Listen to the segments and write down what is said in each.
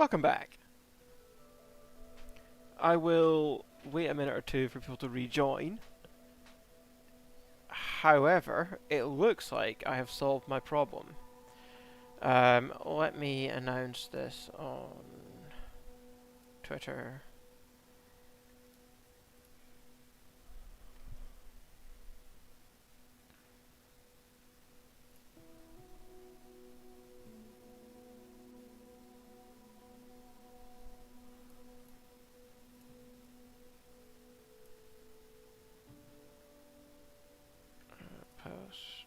Welcome back. I will wait a minute or two for people to rejoin. However, it looks like I have solved my problem. Let me announce this on Twitter. Post.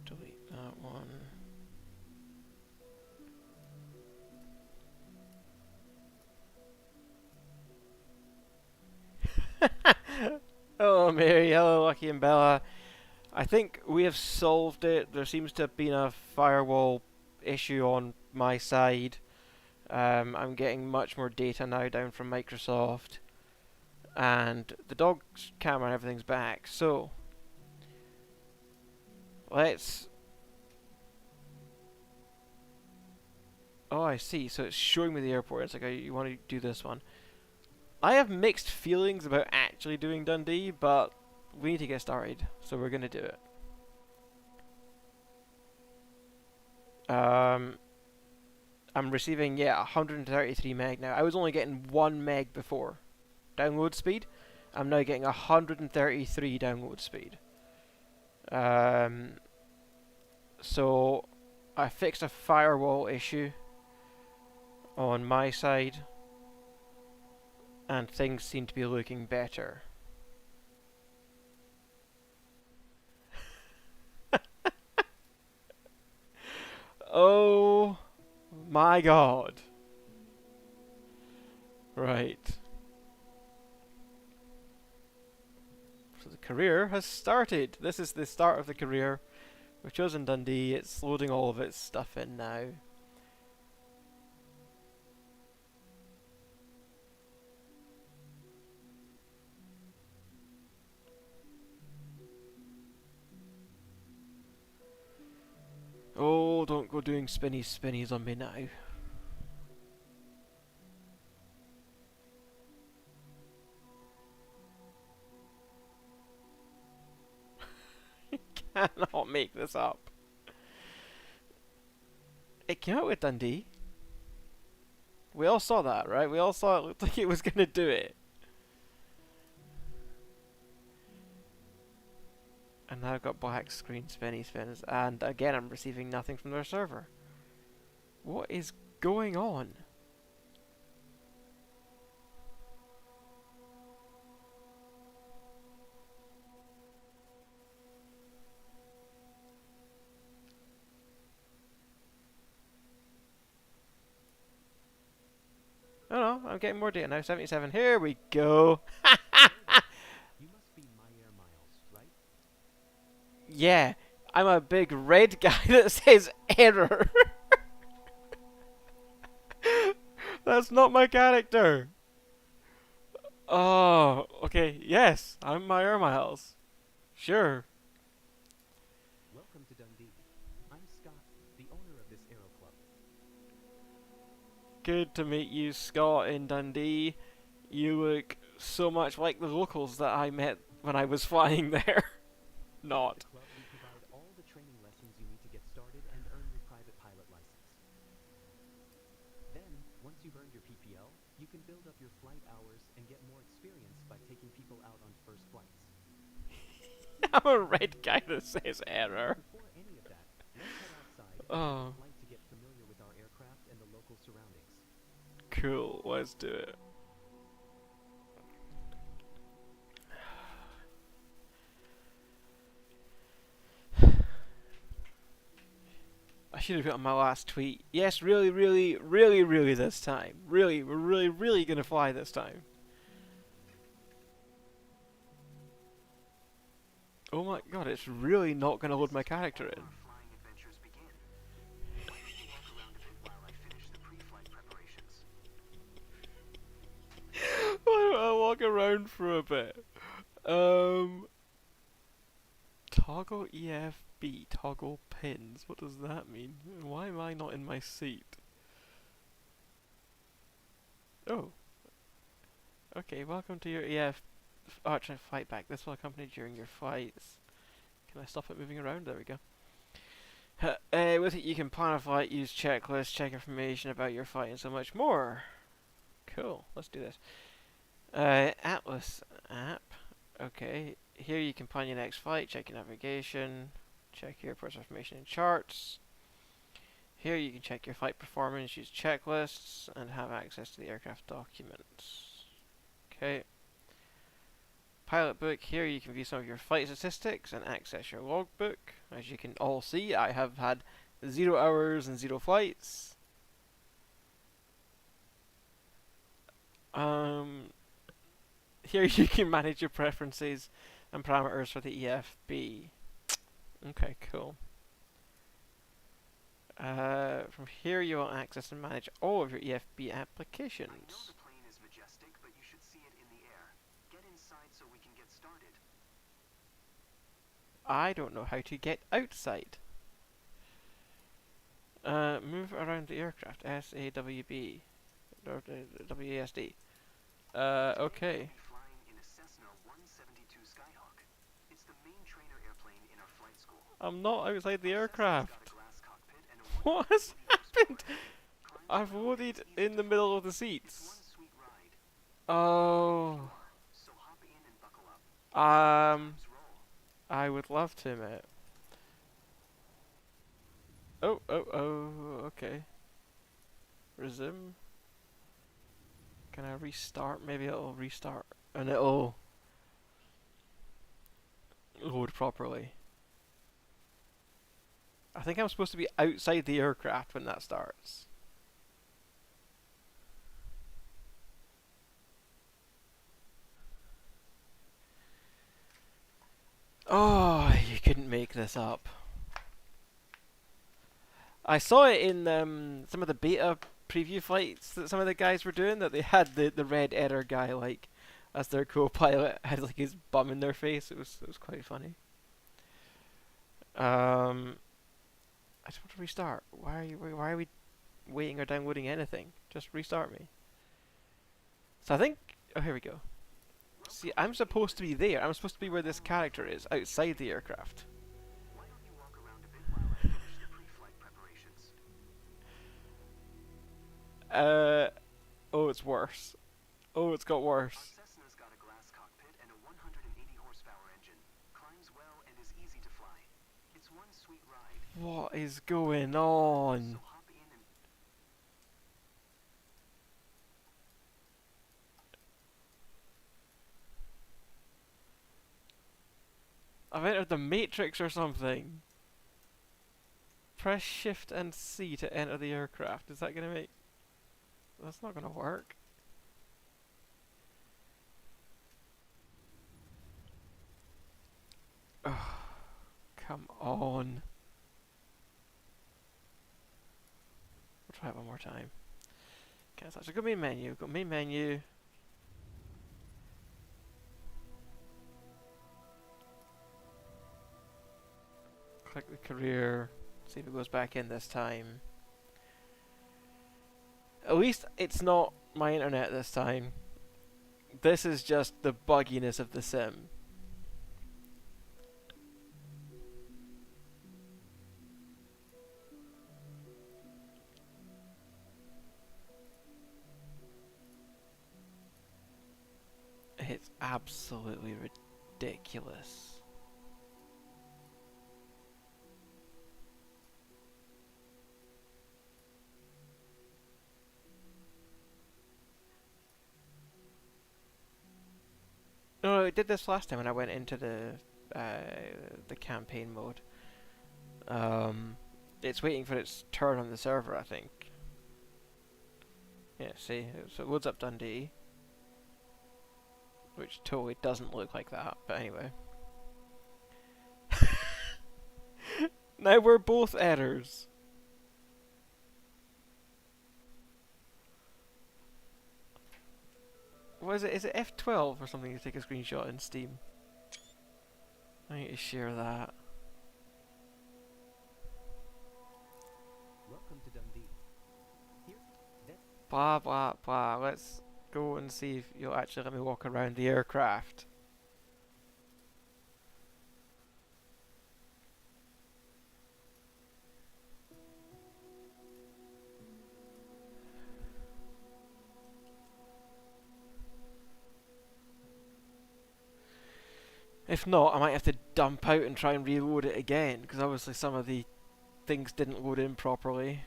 Delete that one. Hello Mary, hello Lucky and Bella. I think we have solved it. There seems to have been a firewall issue on my side. I'm getting much more data now down from Microsoft. And the dog's camera and everything's back. So, let's... Oh, I see. So it's showing me the airport. It's like, you want to do this one. I have mixed feelings about actually doing Dundee, but we need to get started. So we're going to do it. I'm receiving, 133 meg now. I was only getting 1 meg before. Download speed. I'm now getting 133 download speed. So I fixed a firewall issue on my side, and things seem to be looking better. Oh my god. Right. So the career has started. This is the start of the career. We've chosen Dundee. It's loading all of its stuff in now. Oh, don't go doing spinnies on me now. Cannot make this up. It came out with Dundee. We all saw that, right? We all saw it looked like it was gonna do it. And now I've got black screen spinny spins, and again I'm receiving nothing from their server. What is going on? Oh no, I'm getting more data now. 77. Here we go. You must be MyAirMyles, right? Yeah, I'm a big red guy that says error. That's not my character. Oh, okay. Yes, I'm MyAirMyles. Sure. Welcome to Dundee. I'm Scott, the owner of this aero club. Good to meet you, Scott, in Dundee. You look so much like the locals that I met when I was flying there. At Not. the club, we provide all the training lessons you need to get started and earn your private pilot license. Then, once you've earned your PPL, you can build up your flight hours and get more experience by taking people out on first flights. I'm a red guy that says error. Before any of that, let's head outside and Oh. take a flight to get familiar with our aircraft and the local surroundings. Cool, let's do it. I should have put on my last tweet. Yes, really, really, really, really this time. Really, we're really, really gonna fly this time. Oh my god, it's really not gonna load my character in. Flying adventures begin. Why don't you walk around a bit while I finish the pre-flight preparations? Why don't I walk around for a bit? Um, Toggle EFB, toggle pins. What does that mean? Why am I not in my seat? Oh, okay. Welcome to your EF Archer flight back. This will accompany during your flights. Can I stop it moving around? There we go. With it, you can plan a flight, use checklists, check information about your flight, and so much more. Cool. Let's do this. Atlas app. Okay. Here you can plan your next flight, check your navigation, check your airport's information and charts. Here you can check your flight performance, use checklists, and have access to the aircraft documents. Okay. Pilot book. Here you can view some of your flight statistics and access your logbook. As you can all see, I have had 0 hours and 0 flights. Here you can manage your preferences and parameters for the EFB. Okay, cool. From here you will access and manage all of your EFB applications. I know the plane is majestic, but you should see it in the air. Get inside so we can get started. I don't know how to get outside. Move around the aircraft. SAWB. Or WASD. Okay. Flying in a Cessna 172 Skyhawk. It's the main trainer airplane in our flight school. I'm not outside the aircraft. Cessna's got a glass cockpit and a What has 180 happened? horsepower. I've loaded in the middle of the It's seats. one sweet ride. Oh. So hop in and buckle up. Um, Let's roll. I would love to, mate. Oh, okay. Resume. Can I restart? Maybe it'll restart and it'll load properly. I think I'm supposed to be outside the aircraft when that starts. Oh, you couldn't make this up. I saw it in some of the beta preview flights that some of the guys were doing, that they had the red error guy like as their co-pilot, had like his bum in their face. It was quite funny. I just want to restart. Why are we waiting or downloading anything? Just restart me. So I think, oh, here we go. See, I'm supposed to be there. I'm supposed to be where this character is, outside the aircraft. Why don't you walk around a bit while I finish the pre-flight preparations? Oh, it's worse. Oh, it's got worse. Our Cessna's got a glass cockpit and a 180 horsepower engine. Climbs well and is easy to fly. It's one sweet ride. What is going on? So hop in and I've entered the Matrix or something. Press Shift and C to enter the aircraft. Is that gonna make... That's not gonna work. Oh, come on. We'll try it one more time. Okay, so go main menu. Go main menu. Click the career. See if it goes back in this time. At least it's not my internet this time. This is just the bugginess of the sim. It's absolutely ridiculous. No, it did this last time when I went into the campaign mode. It's waiting for its turn on the server, I think. Yeah, see, so it loads up Dundee, which totally doesn't look like that, but anyway. Now we're both errors. What is it? Is it F12 or something to take a screenshot in Steam? I need to share that. Welcome to Dundee. Here, that Blah blah blah. Let's go and see if you'll actually let me walk around the aircraft. If not, I might have to dump out and try and reload it again, because obviously some of the things didn't load in properly.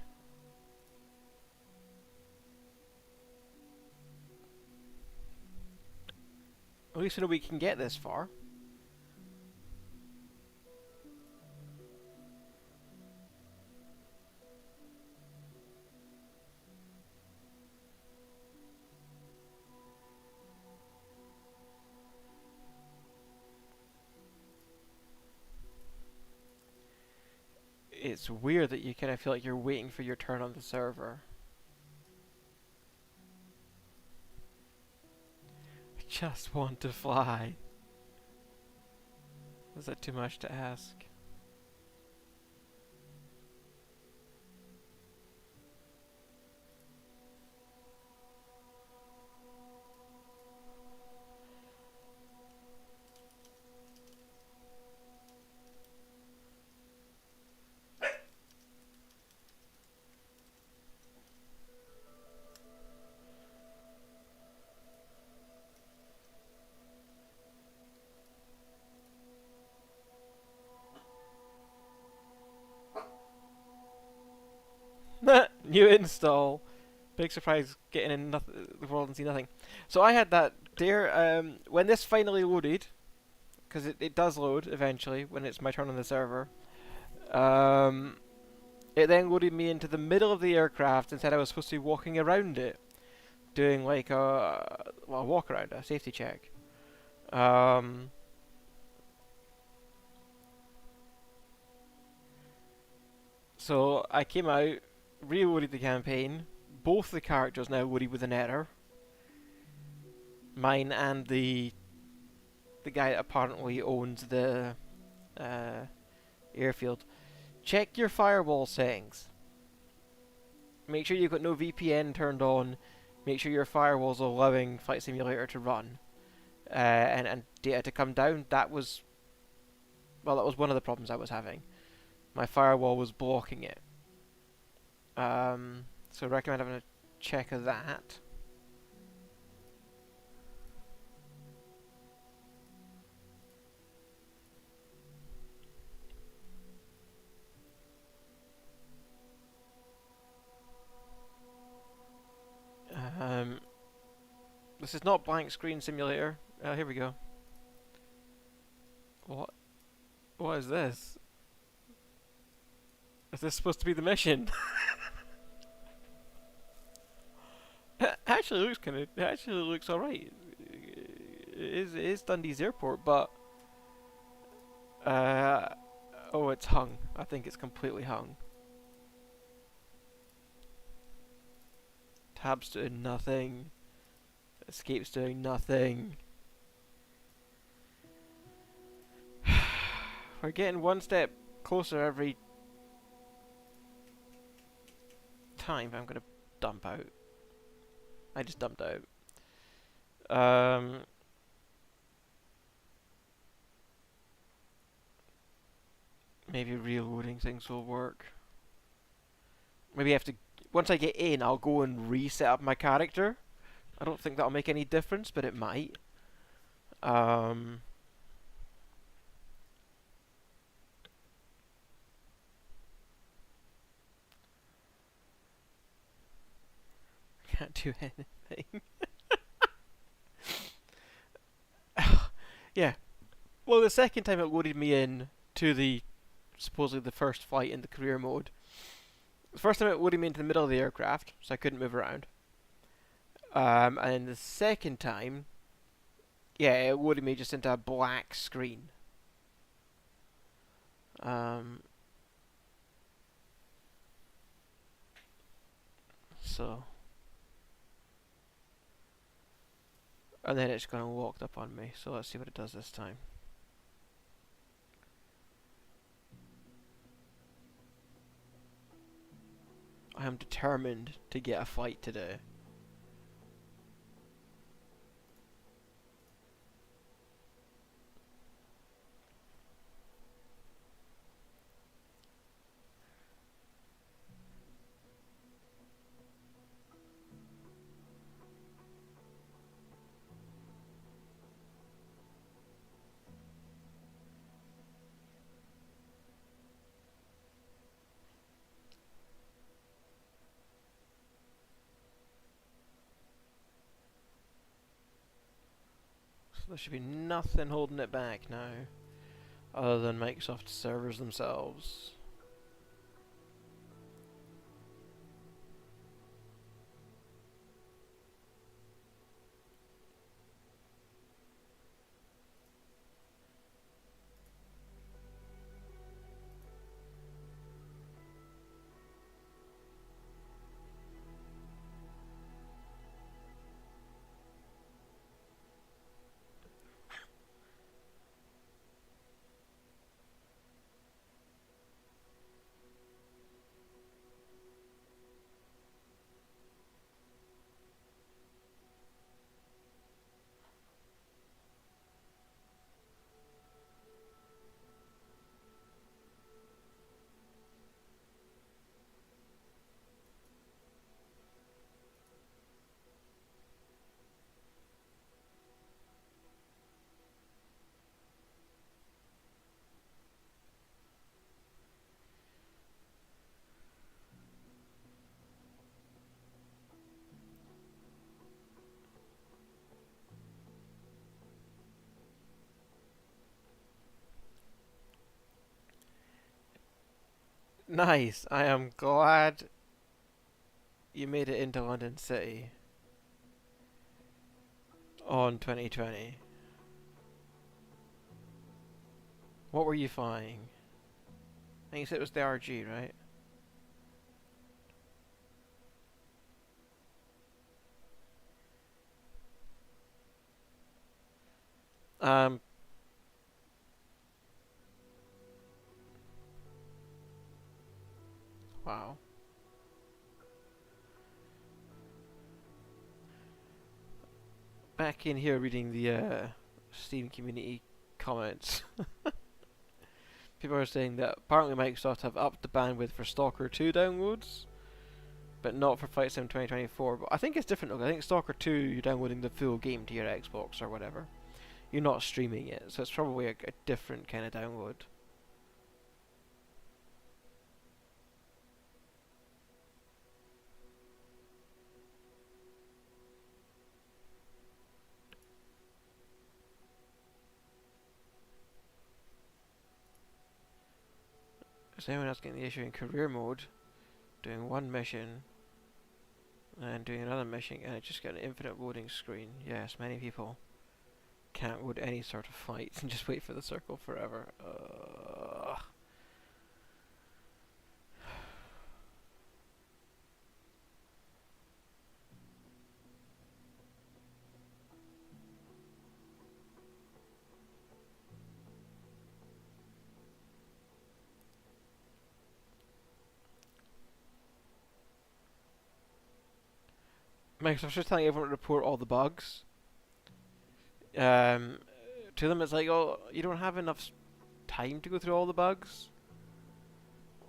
At least we know we can get this far. It's weird that you kind of feel like you're waiting for your turn on the server. I just want to fly. Is that too much to ask? New install. Big surprise getting in the world and see nothing. So I had that there. When this finally loaded, because it does load eventually when it's my turn on the server. It then loaded me into the middle of the aircraft and said I was supposed to be walking around it, doing like a walk around, a safety check. So I came out, reloaded the campaign. Both the characters now loaded with an error. Mine and the guy that apparently owns the airfield. Check your firewall settings. Make sure you've got no VPN turned on. Make sure your firewall's allowing Flight Simulator to run and data to come down. That was one of the problems I was having. My firewall was blocking it. So I recommend having a check of that. This is not blank screen simulator. Here we go. What? What is this? Is this supposed to be the mission? It actually looks kind of. It actually looks alright. It is Dundee's airport, but oh, it's hung. I think it's completely hung. Tab's doing nothing. Escape's doing nothing. We're getting one step closer every time. I'm gonna dump out. I just dumped out. Maybe reloading things will work. Maybe I have to. Once I get in, I'll go and reset up my character. I don't think that'll make any difference, but it might. Can't do anything. Yeah. Well, the second time it loaded me in to the supposedly the first flight in the career mode. The first time it loaded me into the middle of the aircraft, so I couldn't move around. And the second time, yeah, it loaded me just into a black screen. So, and then it's gone and walked up on me. So let's see what it does this time. I am determined to get a fight today. So there should be nothing holding it back now, other than Microsoft servers themselves. Nice. I am glad you made it into London City on 2020. What were you flying? I think you said it was the RG, right? Um, wow. Back in here reading the Steam community comments. People are saying that apparently Microsoft have upped the bandwidth for Stalker 2 downloads, but not for Flight Sim 2024. But I think it's different though. I think Stalker 2, you're downloading the full game to your Xbox or whatever. You're not streaming it, so it's probably a different kind of download. Is anyone else getting the issue in career mode, doing one mission, and doing another mission, and it just got an infinite loading screen? Yes, many people can't load any sort of fights and just wait for the circle forever. Microsoft's just telling everyone to report all the bugs. Um, to them, it's like, oh, you don't have enough time to go through all the bugs.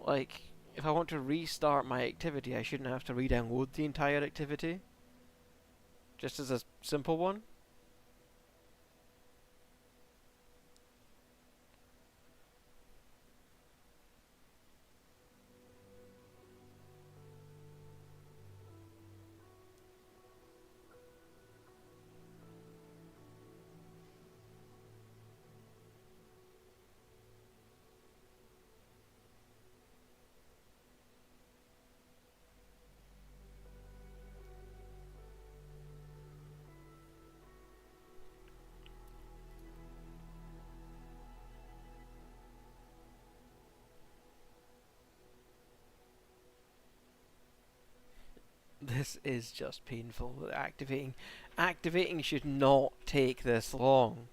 Like, if I want to restart my activity, I shouldn't have to re-download the entire activity. Just as a simple one. This is just painful. Activating should not take this long.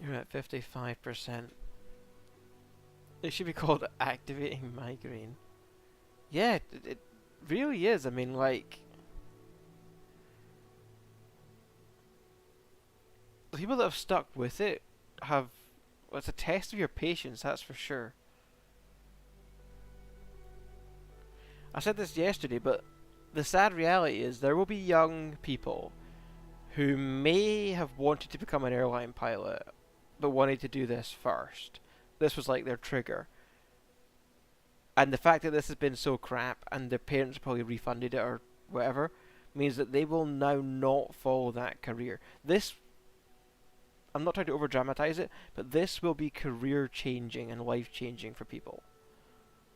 You're at 55%. It should be called activating migraine. Yeah, it really is. I mean, like, the people that have stuck with it have. Well, it's a test of your patience, that's for sure. I said this yesterday, but the sad reality is there will be young people who may have wanted to become an airline pilot, but wanted to do this first. This was like their trigger. And the fact that this has been so crap and their parents probably refunded it or whatever means that they will now not follow that career. This, I'm not trying to over dramatize it, but this will be career changing and life changing for people.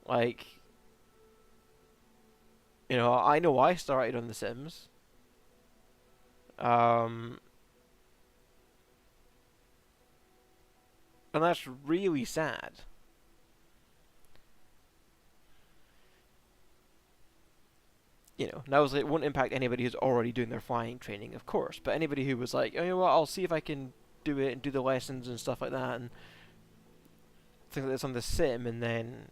Like, I know I started on The Sims. And that's really sad. Now it won't impact anybody who's already doing their flying training, of course, but anybody who was like, oh, you know what, I'll see if I can do it and do the lessons and stuff like that, and things like this on the sim, and then,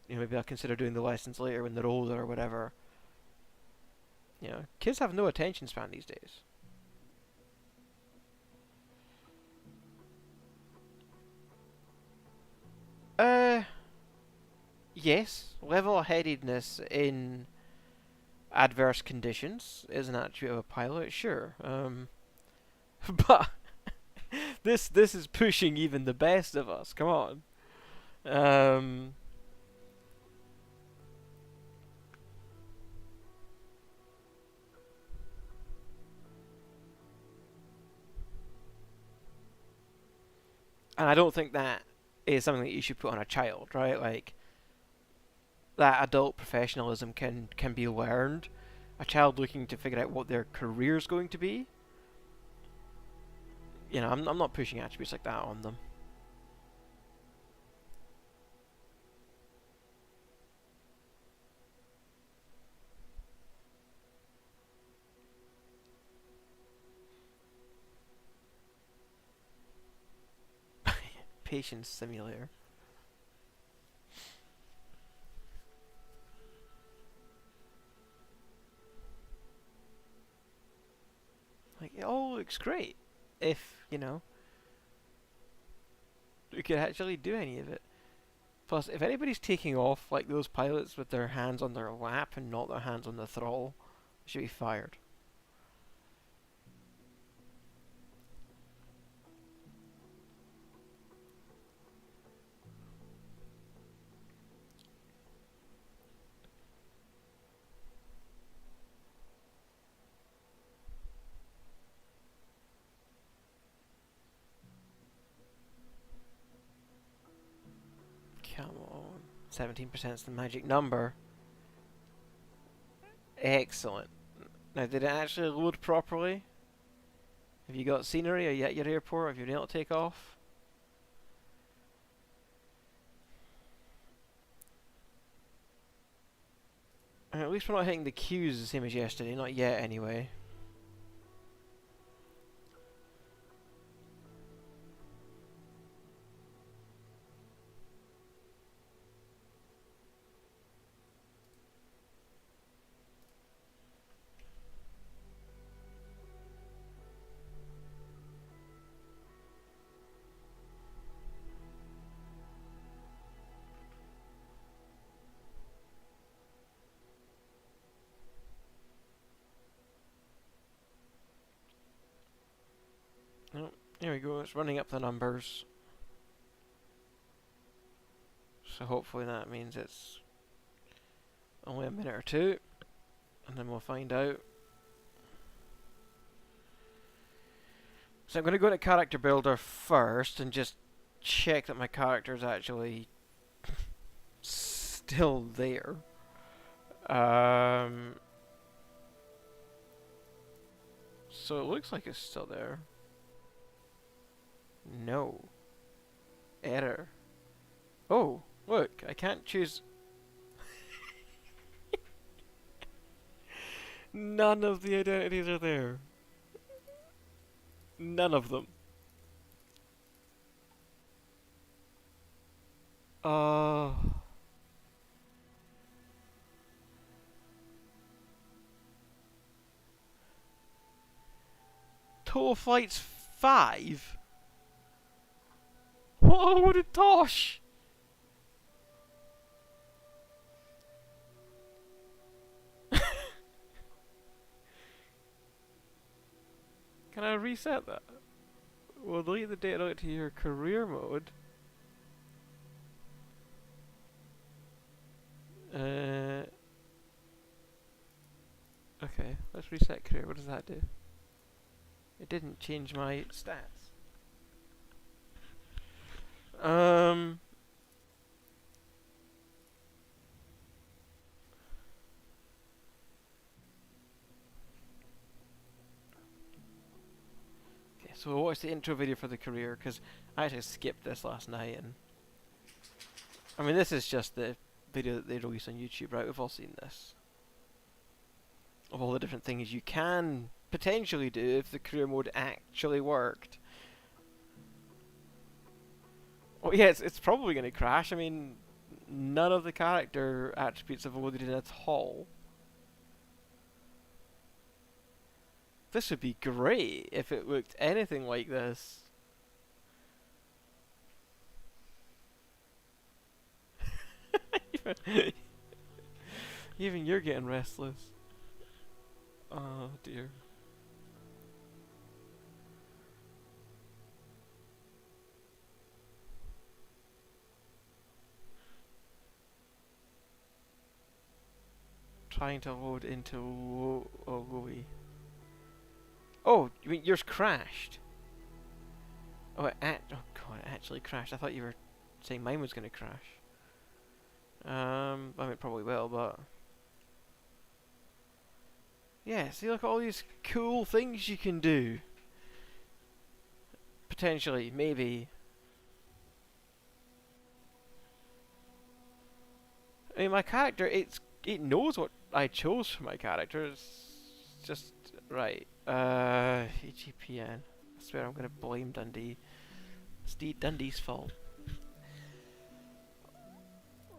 maybe I'll consider doing the lessons later when they're older or whatever. Kids have no attention span these days. Yes, level-headedness in adverse conditions is an attribute of a pilot, sure. But this is pushing even the best of us. Come on. And I don't think that is something that you should put on a child, right? Like, that adult professionalism can be learned. A child looking to figure out what their career is going to be, I'm not pushing attributes like that on them. Patience simulator. Like, it all looks great if, we could actually do any of it. Plus, if anybody's taking off like those pilots with their hands on their lap and not their hands on the throttle, they should be fired. Come on. 17% is the magic number. Excellent. Now, did it actually load properly? Have you got scenery? Are you at your airport? Have you been able to take off? At least we're not hitting the queues the same as yesterday. Not yet, anyway. Oh, here we go. It's running up the numbers. So hopefully that means it's only a minute or two, and then we'll find out. So I'm going to go to character builder first and just check that my character is actually still there. So it looks like it's still there. No. Error. Oh, look, I can't choose. None of the identities are there. None of them. Uh, total flights 5? What a load of tosh! Can I reset that? Well, delete the data out to your career mode. Okay, let's reset career. What does that do? It didn't change my stats. Um. Okay, so we'll watch the intro video for the career because I actually skipped this last night, and I mean this is just the video that they released on YouTube, right? We've all seen this of all the different things you can potentially do if the career mode actually worked. Oh yeah, it's probably going to crash. I mean, none of the character attributes have loaded in at all. This would be great if it looked anything like this. Even you're getting restless. Oh dear. Trying to load into Louis. Oh, you mean yours crashed? Oh, oh god, it actually crashed. I thought you were saying mine was going to crash. I mean, it probably will, but yeah. See, look at all these cool things you can do. Potentially, maybe. I mean, my character, it knows what I chose for my character. It's just right. EGPN. I swear I'm gonna blame Dundee. It's Dundee's fault.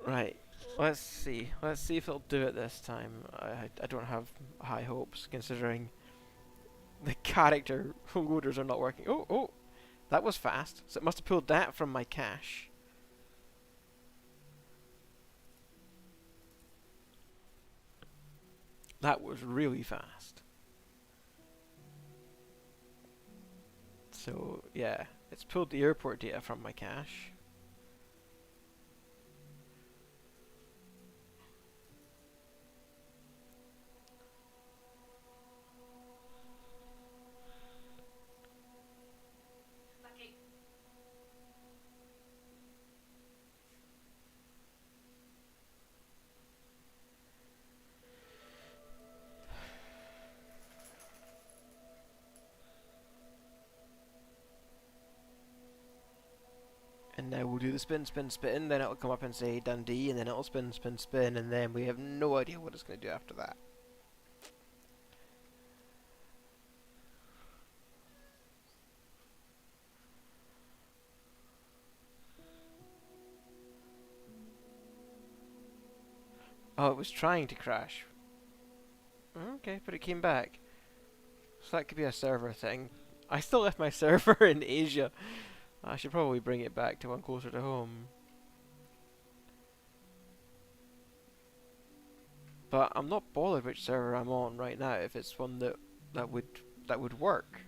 Right. Let's see. Let's see if it'll do it this time. I don't have high hopes considering the character loaders are not working. Oh, oh, that was fast. So it must have pulled that from my cache. That was really fast. So yeah, it's pulled the airport data from my cache. And now we'll do the spin, spin, spin, then it'll come up and say Dundee, and then it'll spin, spin, spin, and then we have no idea what it's going to do after that. Oh, it was trying to crash. Okay, but it came back. So that could be a server thing. I still left my server in Asia. I should probably bring it back to one closer to home. But I'm not bothered which server I'm on right now if it's one that would work.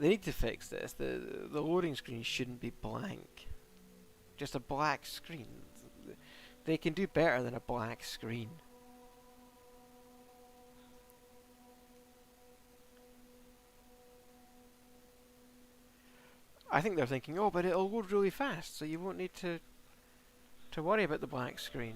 They need to fix this. The loading screen shouldn't be blank. Just a black screen. They can do better than a black screen. I think they're thinking, oh, but it'll load really fast, so you won't need to to worry about the blank screen.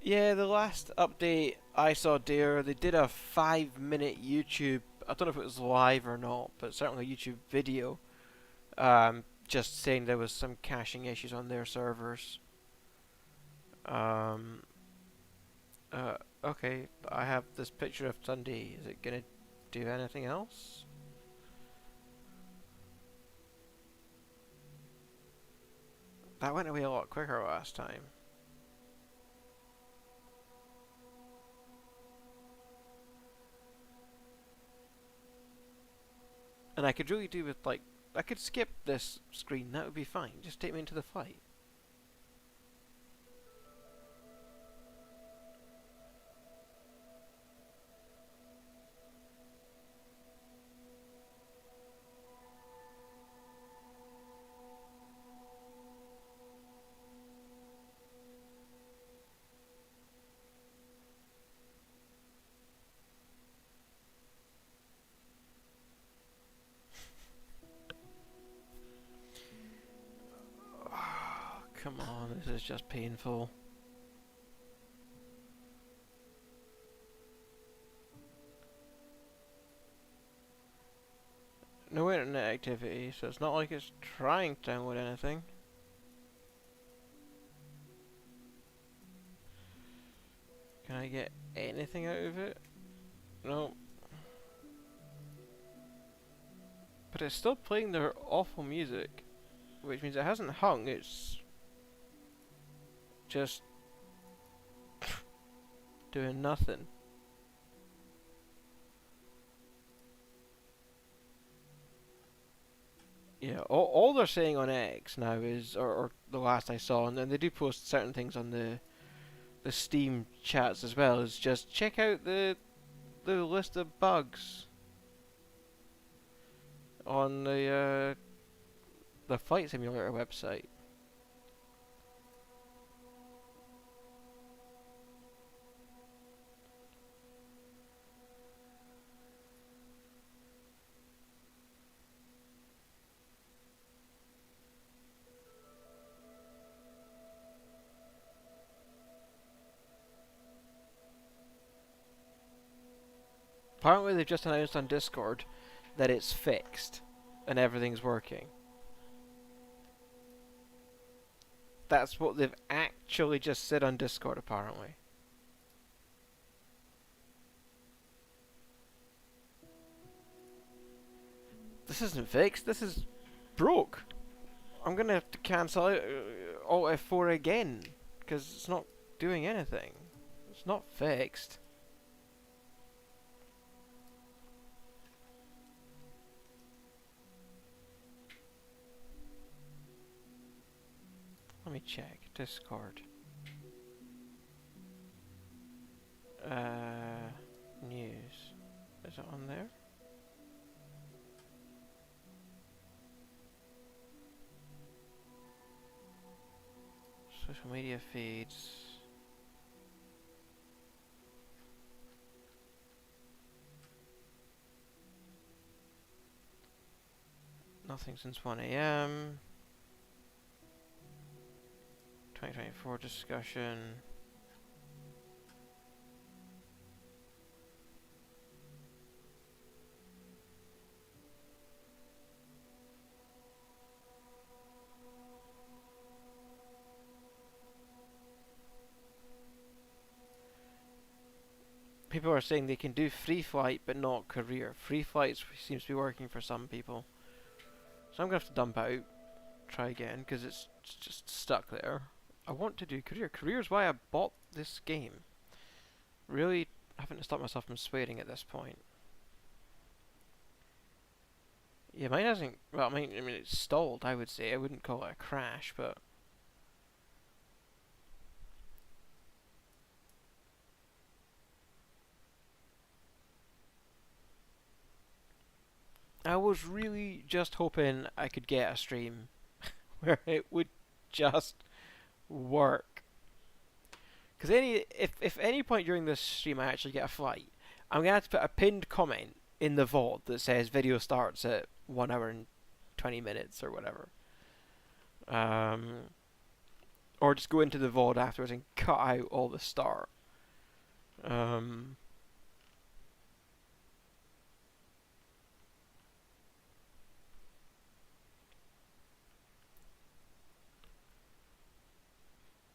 Yeah, the last update I saw there, they did a 5-minute YouTube. I don't know if it was live or not, but certainly a YouTube video. Just saying there was some caching issues on their servers. Um, okay, I have this picture of Sunday. Is it gonna do anything else? That went away a lot quicker last time. And I could really do with, like, I could skip this screen, that would be fine. Just take me into the flight. Oh, come on, this is just painful. No internet activity, so it's not like it's trying to download anything. Can I get anything out of it? No. But it's still playing their awful music, which means it hasn't hung, it's just doing nothing. Yeah, all they're saying on X now is, or the last I saw, and then they do post certain things on the Steam chats as well, is just check out the list of bugs on the Flight Simulator website. Apparently they've just announced on Discord that it's fixed and everything's working. That's what they've actually just said on Discord, apparently. This isn't fixed, this is broke. I'm gonna have to cancel out Alt F4 again, because it's not doing anything. It's not fixed. Let me check. Discord. News. Is it on there? Social media feeds. Nothing since 1 AM. 2024 discussion. people are saying they can do free flight but not career. Free flight seems to be working for some people. So I'm going to have to dump out, try again, because it's just stuck there. I want to do career. Career is why I bought this game. Really having to stop myself from swearing at this point. Yeah, mine hasn't. Well, I mean, it's stalled. I would say I wouldn't call it a crash, but I was really just hoping I could get a stream where it would just work. Because if any point during this stream I actually get a flight, I'm gonna have to put a pinned comment in the VOD that says video starts at 1 hour and 20 minutes or whatever. Or just go into the VOD afterwards and cut out all the start.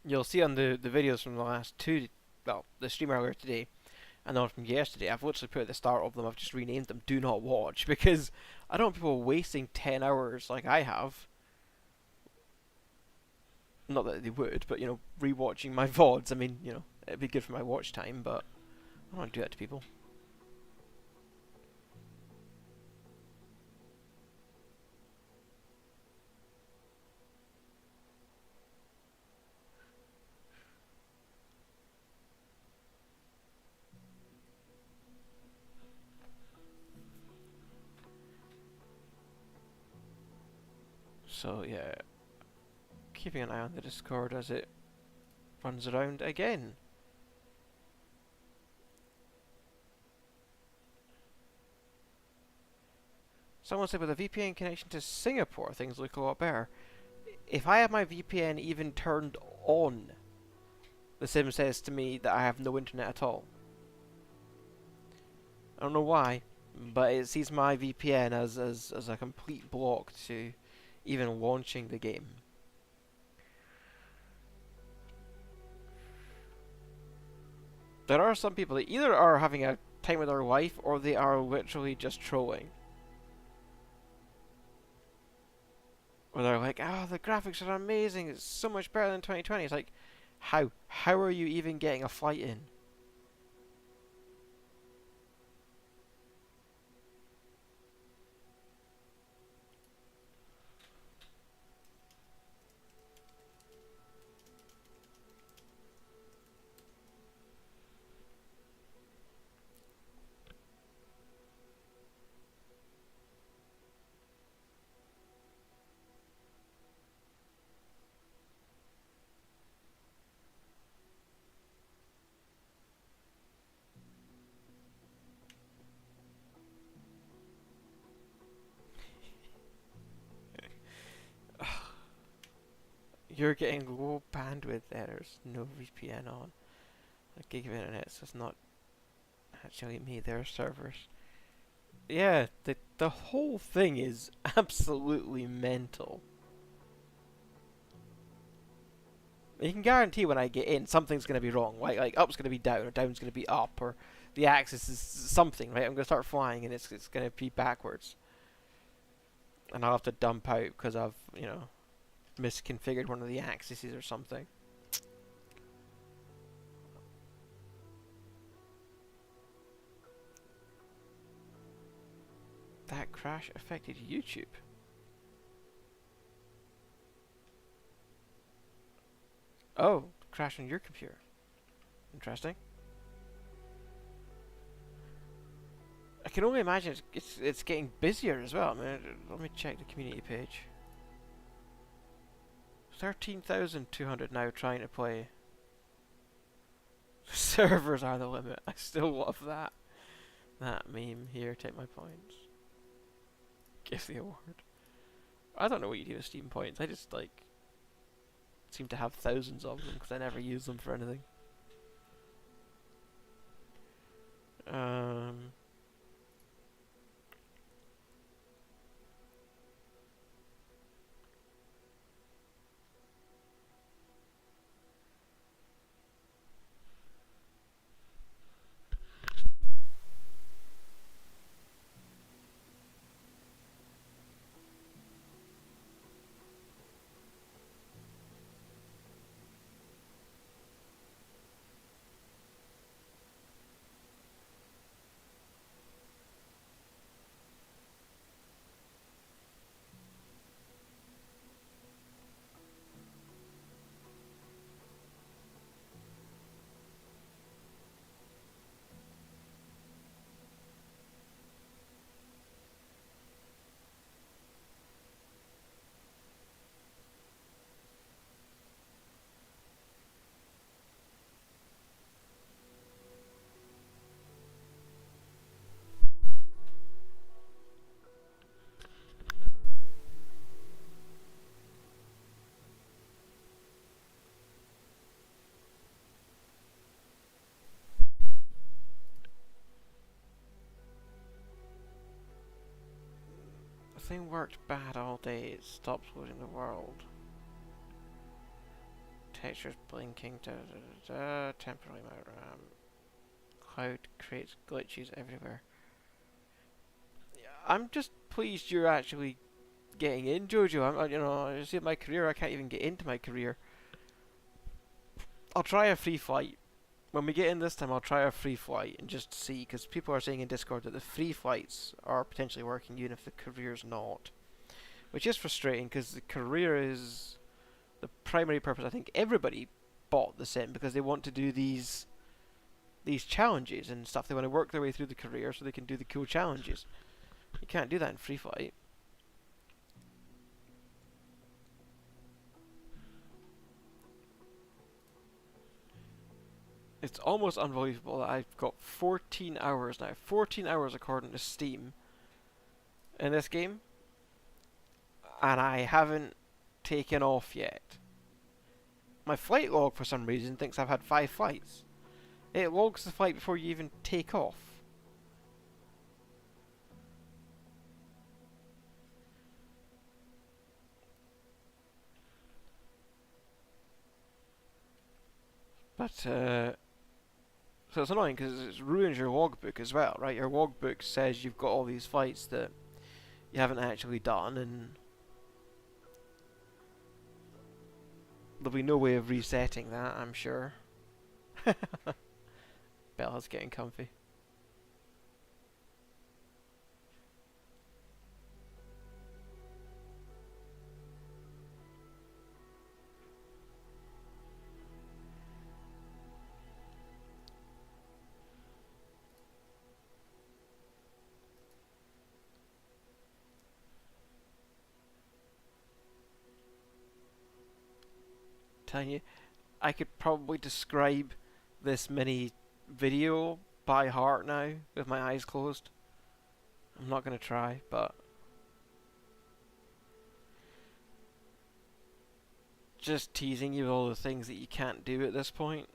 You'll see on the videos from the last two, well, the stream earlier today, and the one from yesterday, I've literally put at the start of them, I've just renamed them Do Not Watch, because I don't want people wasting 10 hours like I have. Not that they would, but, rewatching my VODs, I mean, it'd be good for my watch time, but I don't want to do that to people. So, yeah, keeping an eye on the Discord as it runs around again. Someone said with a VPN connection to Singapore, things look a lot better. If I have my VPN even turned on, the sim says to me that I have no internet at all. I don't know why, but it sees my VPN as a complete block to even launching the game. There are some people that either are having a time with their life or they are literally just trolling. Or they're like, oh, the graphics are amazing, it's so much better than 2020. It's like, how? How are you even getting a flight in? You're getting low bandwidth errors, no VPN on. A gig of internet, so it's not actually me, they're servers. Yeah, the whole thing is absolutely mental. You can guarantee when I get in, something's going to be wrong. Like up's going to be down, or down's going to be up, or the axis is something, right? I'm going to start flying, and it's going to be backwards. And I'll have to dump out because I've, misconfigured one of the axes or something. That crash affected YouTube. Oh, crash on your computer. Interesting. I can only imagine it's getting busier as well. I mean, let me check the community page. 13,200 now trying to play. Servers are the limit. I still love that. That meme here. Take my points. Give the award. I don't know what you do with Steam points. I just seem to have thousands of them because I never use them for anything. Nothing worked bad all day. It stops losing the world. Textures blinking. Da, da, da, da, temporary mode RAM. Cloud creates glitches everywhere. Yeah, I'm just pleased you're actually getting in, Jojo. You know, I see my career. I can't even get into my career. I'll try a free flight. When we get in this time, I'll try a free flight and just see, because people are saying in Discord that the free flights are potentially working even if the career's not. Which is frustrating, because the career is the primary purpose. I think everybody bought the sim because they want to do these challenges and stuff. They want to work their way through the career so they can do the cool challenges. You can't do that in free flight. It's almost unbelievable that I've got 14 hours now. 14 hours according to Steam in this game. And I haven't taken off yet. My flight log for some reason thinks I've had 5 flights. It logs the flight before you even take off. But, so it's annoying because it ruins your logbook as well, right? Your logbook says you've got all these flights that you haven't actually done, and there'll be no way of resetting that, I'm sure. Bella's getting comfy. Telling you, I could probably describe this mini video by heart now with my eyes closed. I'm not going to try, but just teasing you with all the things that you can't do at this point.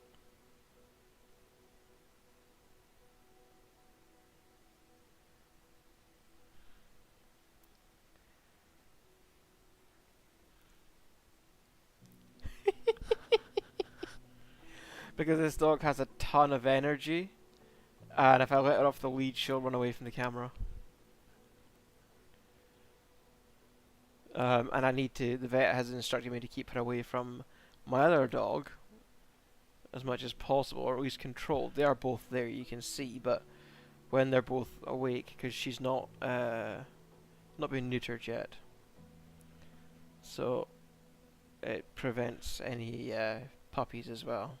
Because this dog has a ton of energy, and if I let her off the lead, she'll run away from the camera. And I need to. The vet has instructed me to keep her away from my other dog as much as possible, or at least controlled. They are both there, you can see, but when they're both awake, because she's not been neutered yet, so it prevents any puppies as well.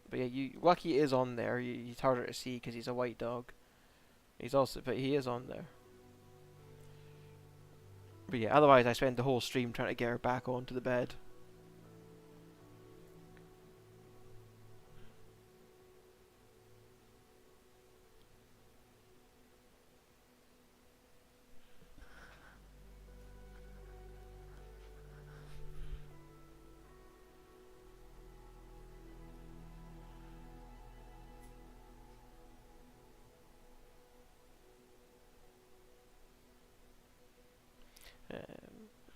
But yeah, Lucky is on there. He's harder to see because he's a white dog. But he is on there. But yeah, otherwise I spend the whole stream trying to get her back onto the bed.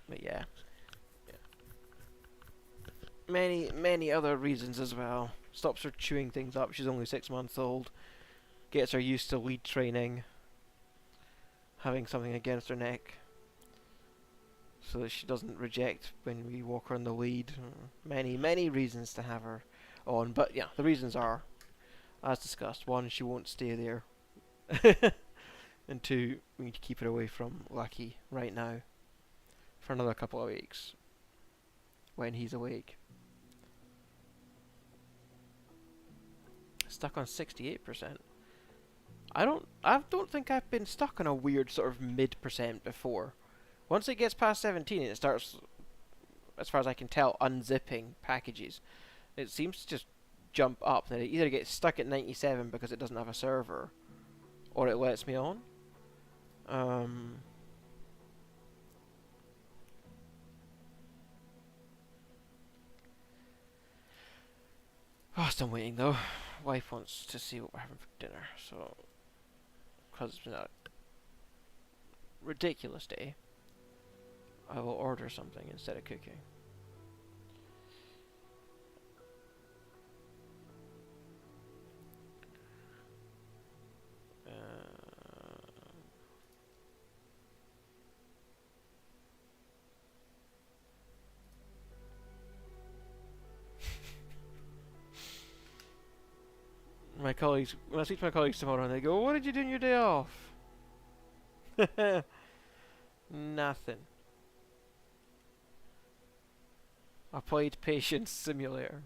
But yeah. Many other reasons as well. Stops her chewing things up. She's only 6 months old. Gets her used to lead training. Having something against her neck. So that she doesn't reject when we walk her on the lead. Many reasons to have her on. But yeah, the reasons are, as discussed, 1, she won't stay there. And 2, we need to keep her away from Lucky right now. For another couple of weeks. When he's awake. Stuck on 68%. I don't think I've been stuck on a weird sort of mid% before. Once it gets past 17 and it starts, as far as I can tell, unzipping packages, it seems to just jump up. And it either gets stuck at 97 because it doesn't have a server, or it lets me on. Whilst I'm waiting though, wife wants to see what we're having for dinner, so because it's been out ridiculous day, I will order something instead of cooking. My colleagues, when I speak to my colleagues tomorrow, and they go, "What did you do on your day off?" Nothing. I played Patience Simulator.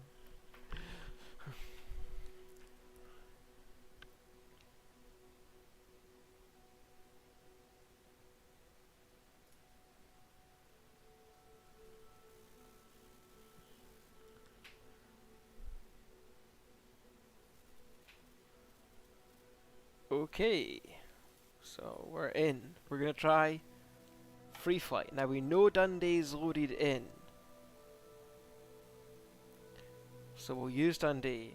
Okay, so we're in. We're gonna try free flight. Now we know Dundee's loaded in, so we'll use Dundee.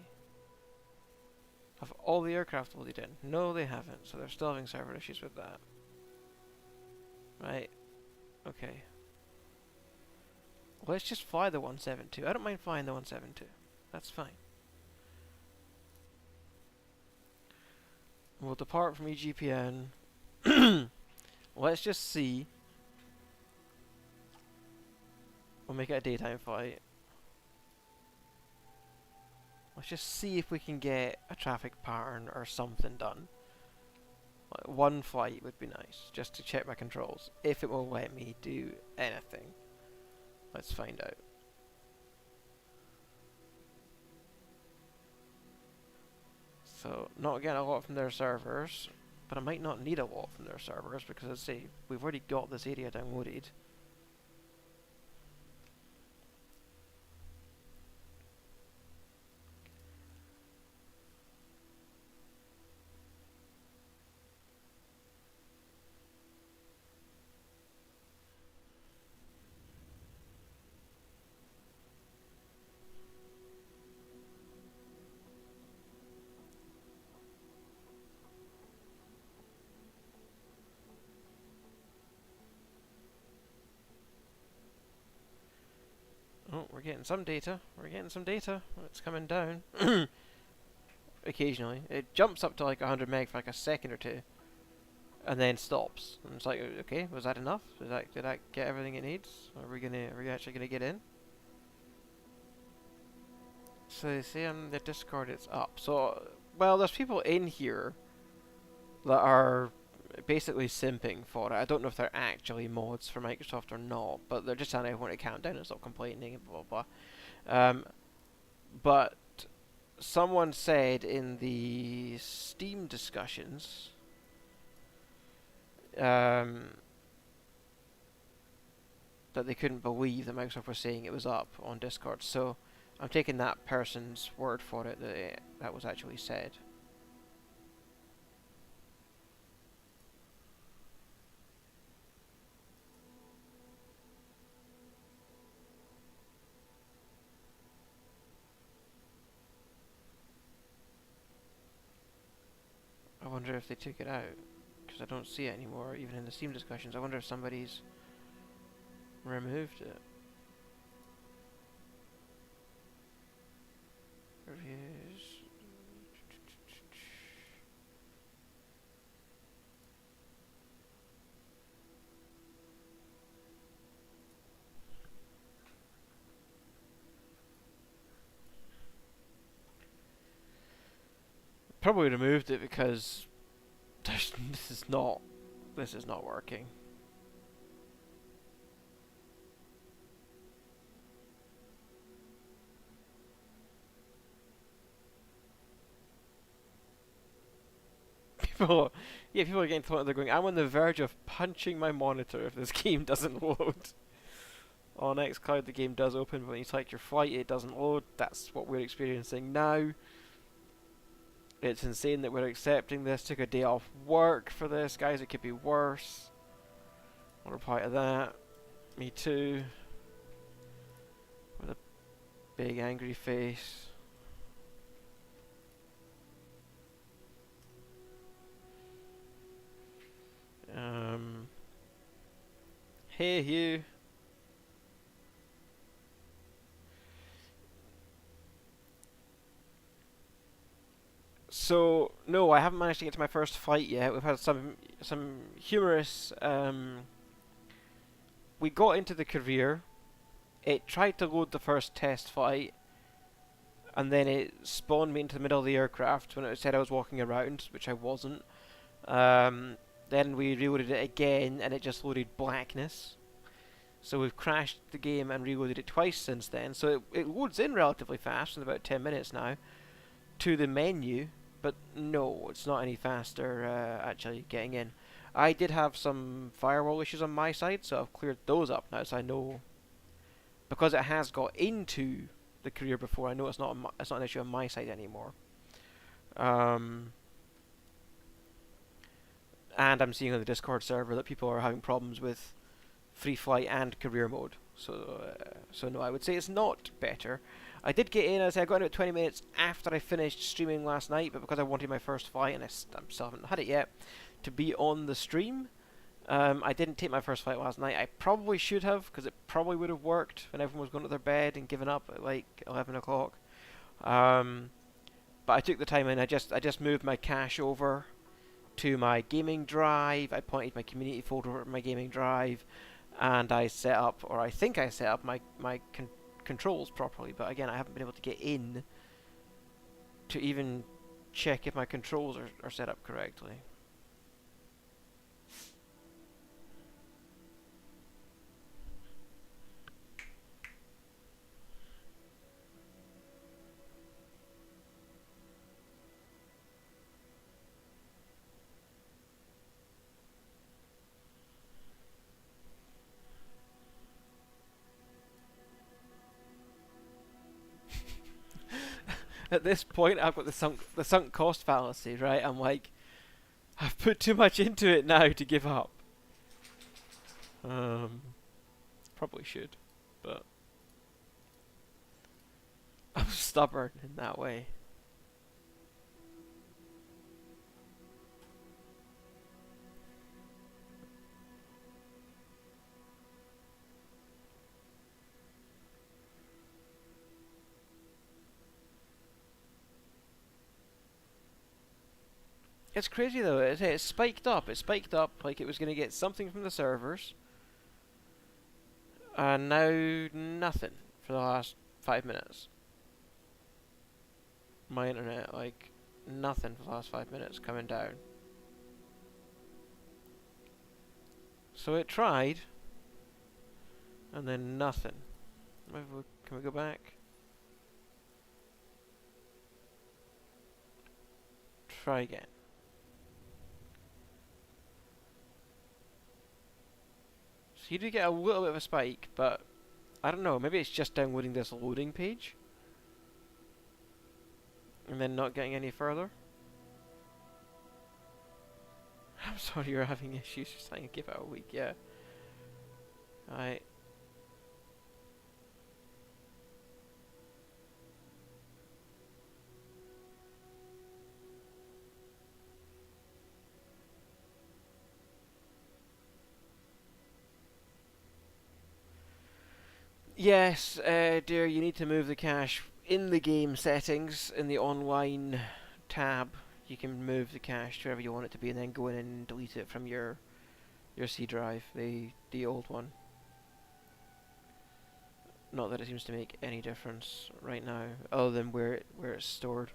Have all the aircraft loaded in? No, they haven't, so they're still having server issues with that. Right, okay. Let's just fly the 172. I don't mind flying the 172. That's fine. We'll depart from EGPN. Let's just see. We'll make it a daytime flight. Let's just see if we can get a traffic pattern or something done. Like one flight would be nice, just to check my controls. If it will let me do anything. Let's find out. So, not getting a lot from their servers, but I might not need a lot from their servers because, as I say, we've already got this area downloaded. Oh, we're getting some data. We're getting some data. It's coming down. Occasionally. It jumps up to like 100 meg for like a second or two. And then stops. And it's like, okay, was that enough? Did that get everything it needs? Are we actually gonna get in? So they say on the Discord it's up. So, well, there's people in here that are basically simping for it. I don't know if they're actually mods for Microsoft or not, but they're just telling everyone to calm down and stop complaining and blah blah blah. But someone said in the Steam discussions, that they couldn't believe that Microsoft was saying it was up on Discord. So I'm taking that person's word for it that that was actually said. I wonder if they took it out, because I don't see it anymore, even in the Steam discussions. I wonder if somebody's removed it. Reviews. Probably removed it because this is not working. People, yeah, people are getting to the point they're going, I'm on the verge of punching my monitor if this game doesn't load. On xCloud the game does open, but when you select your flight it doesn't load. That's what we're experiencing now. It's insane that we're accepting this. Took a day off work for this, guys. It could be worse. I'll reply to that. Me too. With a big angry face. Hey, you. So no, I haven't managed to get to my first fight yet. We've had some humorous. We got into the career. It tried to load the first test fight, and then it spawned me into the middle of the aircraft when it said I was walking around, which I wasn't. Then we reloaded it again, and it just loaded blackness. So we've crashed the game and reloaded it twice since then. So it loads in relatively fast, in about 10 minutes now, to the menu. But no, it's not any faster actually getting in. I did have some firewall issues on my side, so I've cleared those up now, so I know, because it has got into the career before, I know it's not an issue on my side anymore. Um, and I'm seeing on the Discord server that people are having problems with free flight and career mode. So no, I would say it's not better. I did get in, as I got in about 20 minutes after I finished streaming last night, but because I wanted my first flight, and I still haven't had it yet, to be on the stream, I didn't take my first flight last night. I probably should have, because it probably would have worked when everyone was going to their bed and given up at like 11 o'clock. But I took the time and I just moved my cache over to my gaming drive. I pointed my community folder over to my gaming drive, and I set up, or I think I set up my controls properly. But again, I haven't been able to get in to even check if my controls are set up correctly. At this point, I've got the sunk cost fallacy, right? I'm like, I've put too much into it now to give up. Probably should, but I'm stubborn in that way. It's crazy though. It spiked up. It spiked up like it was going to get something from the servers, and now nothing for the last 5 minutes. My internet, like, nothing for the last 5 minutes coming down. So it tried, and then nothing. Can we go back? Try again. So you do get a little bit of a spike, but I don't know, maybe it's just downloading this loading page and then not getting any further. I'm sorry you're having issues, just saying give it a week, yeah. Alright. Yes, dear, you need to move the cache in the game settings, in the online tab. You can move the cache to wherever you want it to be, and then go in and delete it from your C drive, the old one. Not that it seems to make any difference right now, other than where it's stored.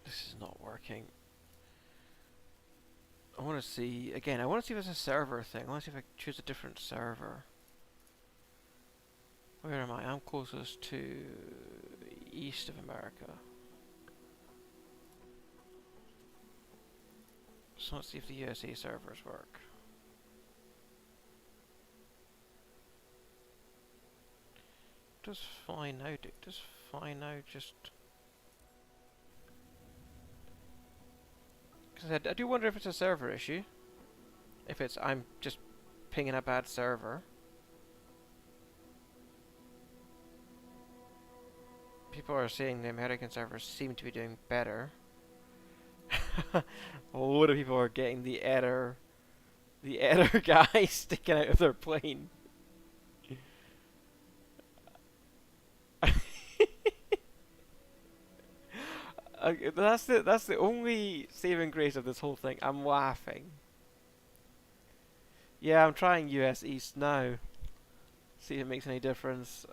This is not working. I want to see, again, I want to see if it's a server thing. I want to see if I choose a different server. Where am I? I'm closest to east of America. So let's see if the USA servers work. Does fly now do? Does fly now just... Because I do wonder if it's a server issue. If it's I'm just pinging a bad server. People are saying the American servers seem to be doing better. A load of people are getting the error guy sticking out of their plane. That's the only saving grace of this whole thing. I'm laughing. Yeah, I'm trying US East now. See if it makes any difference.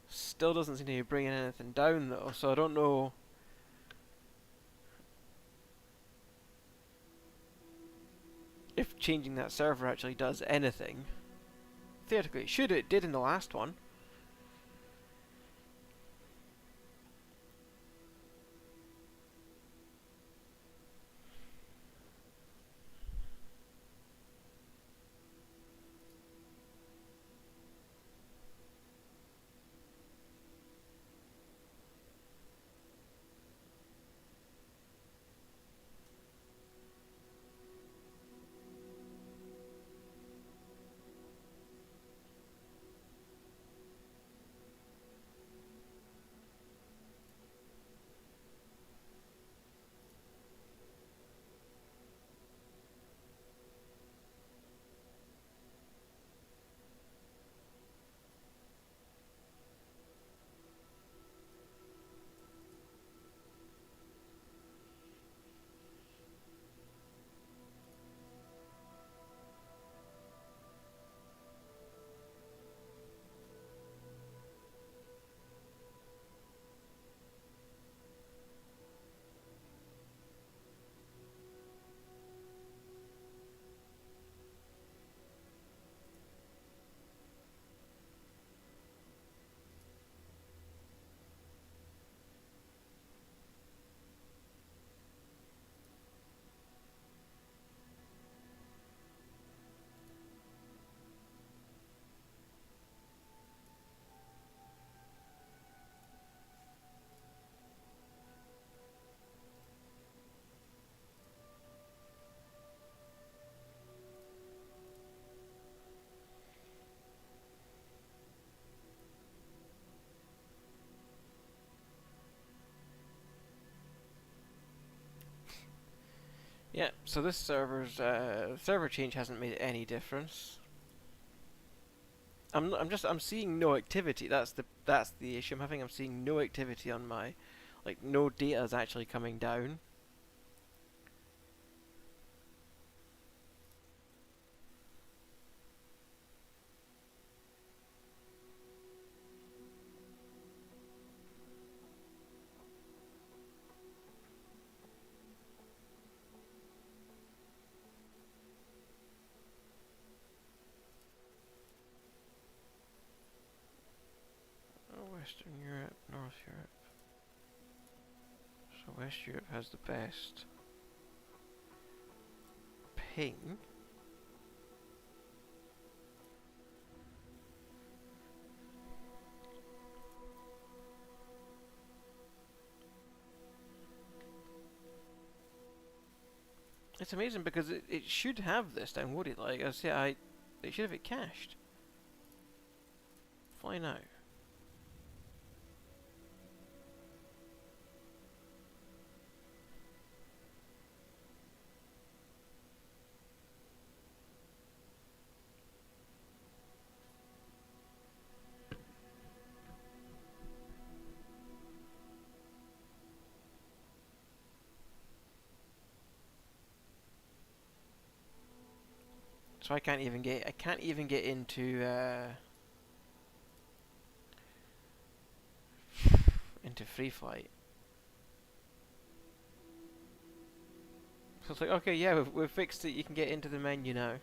Still doesn't seem to be bringing anything down though, so I don't know. If changing that server actually does anything. Theoretically it should, it did in the last one. Yeah, so this server change hasn't made any difference. I'm seeing no activity. That's the issue I'm having. I'm seeing no activity on my, like, no data is actually coming down. Western Europe, North Europe. So West Europe has the best ping. It's amazing because it should have this down, would it? Like I say, it should have it cached. Fly now. So I can't even get into free flight. So it's like, okay, yeah, we've fixed it. You can get into the menu now.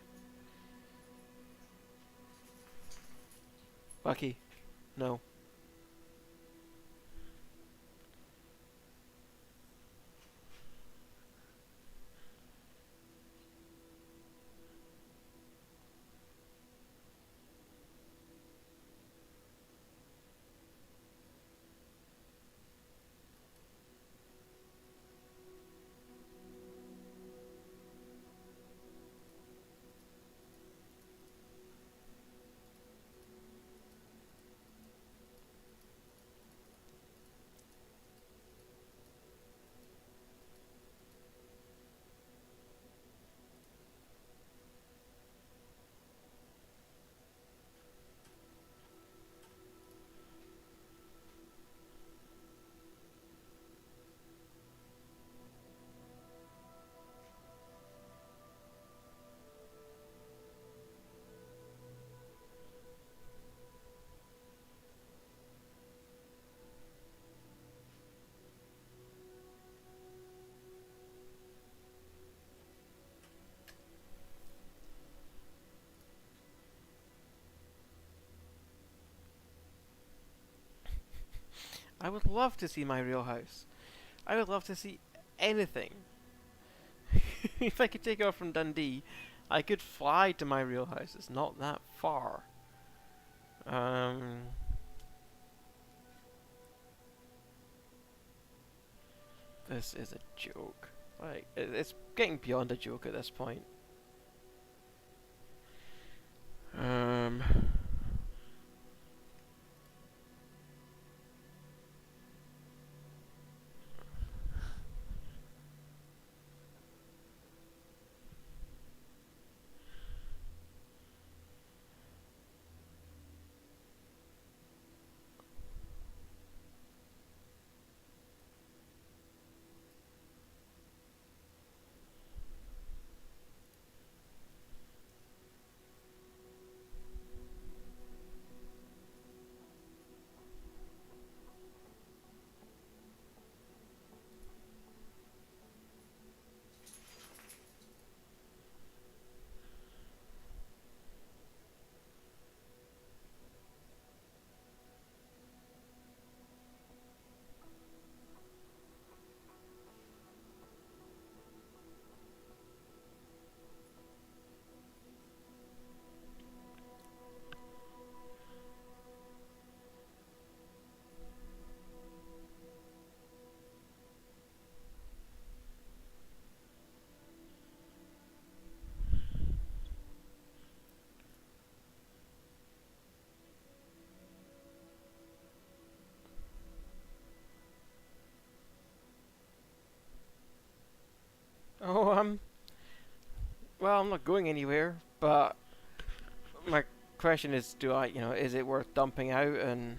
Lucky, no. I would love to see my real house. I would love to see anything. If I could take off from Dundee, I could fly to my real house. It's not that far. This is a joke. Like, it's getting beyond a joke at this point. Um. Oh, well, I'm not going anywhere, but my question is, is it worth dumping out and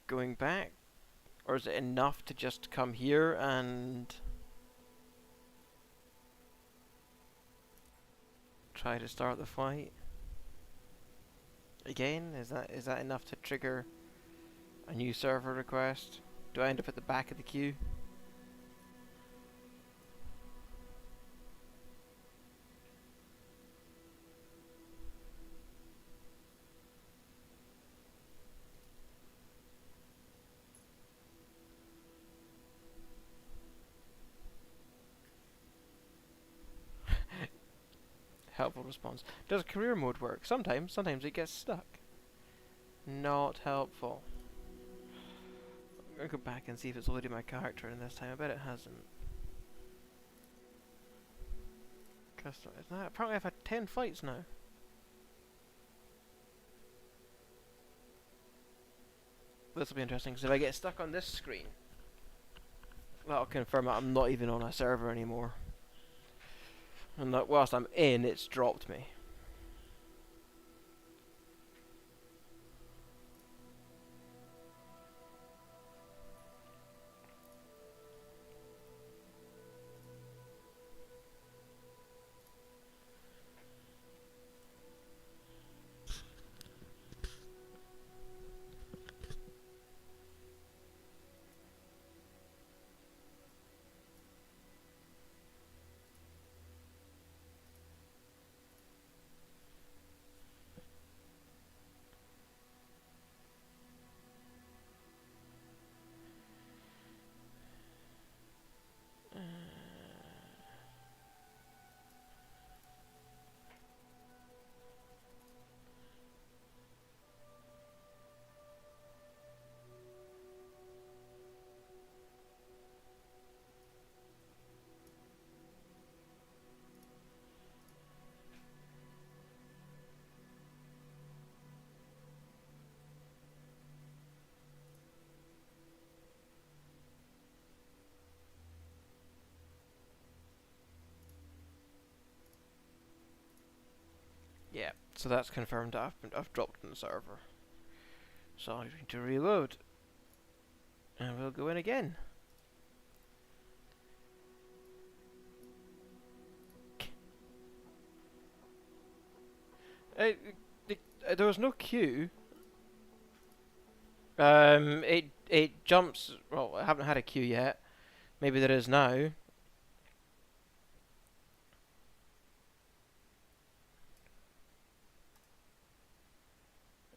going back? Or is it enough to just come here and try to start the flight? Again, is that enough to trigger a new server request? Do I end up at the back of the queue? Helpful response. Does career mode work? Sometimes it gets stuck. Not helpful. I'm gonna go back and see if it's loaded my character in this time. I bet it hasn't. Customize that. Apparently I've had 10 flights now. This will be interesting, because if I get stuck on this screen, that'll confirm that I'm not even on a server anymore. And that whilst I'm in, it's dropped me. Yeah, so that's confirmed that I've dropped on the server. So I need to reload. And we'll go in again. There was no queue. It jumps. Well, I haven't had a queue yet. Maybe there is now.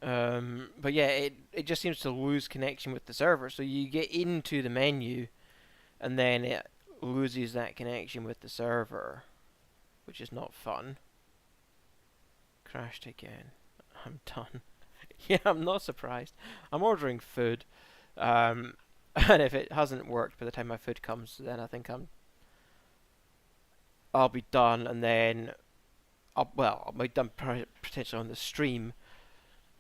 But yeah, it just seems to lose connection with the server. So you get into the menu, and then it loses that connection with the server, which is not fun. Crashed again. I'm done. Yeah, I'm not surprised. I'm ordering food, um, and if it hasn't worked by the time my food comes, then I think I'll be done, and then I'll be done potentially on the stream,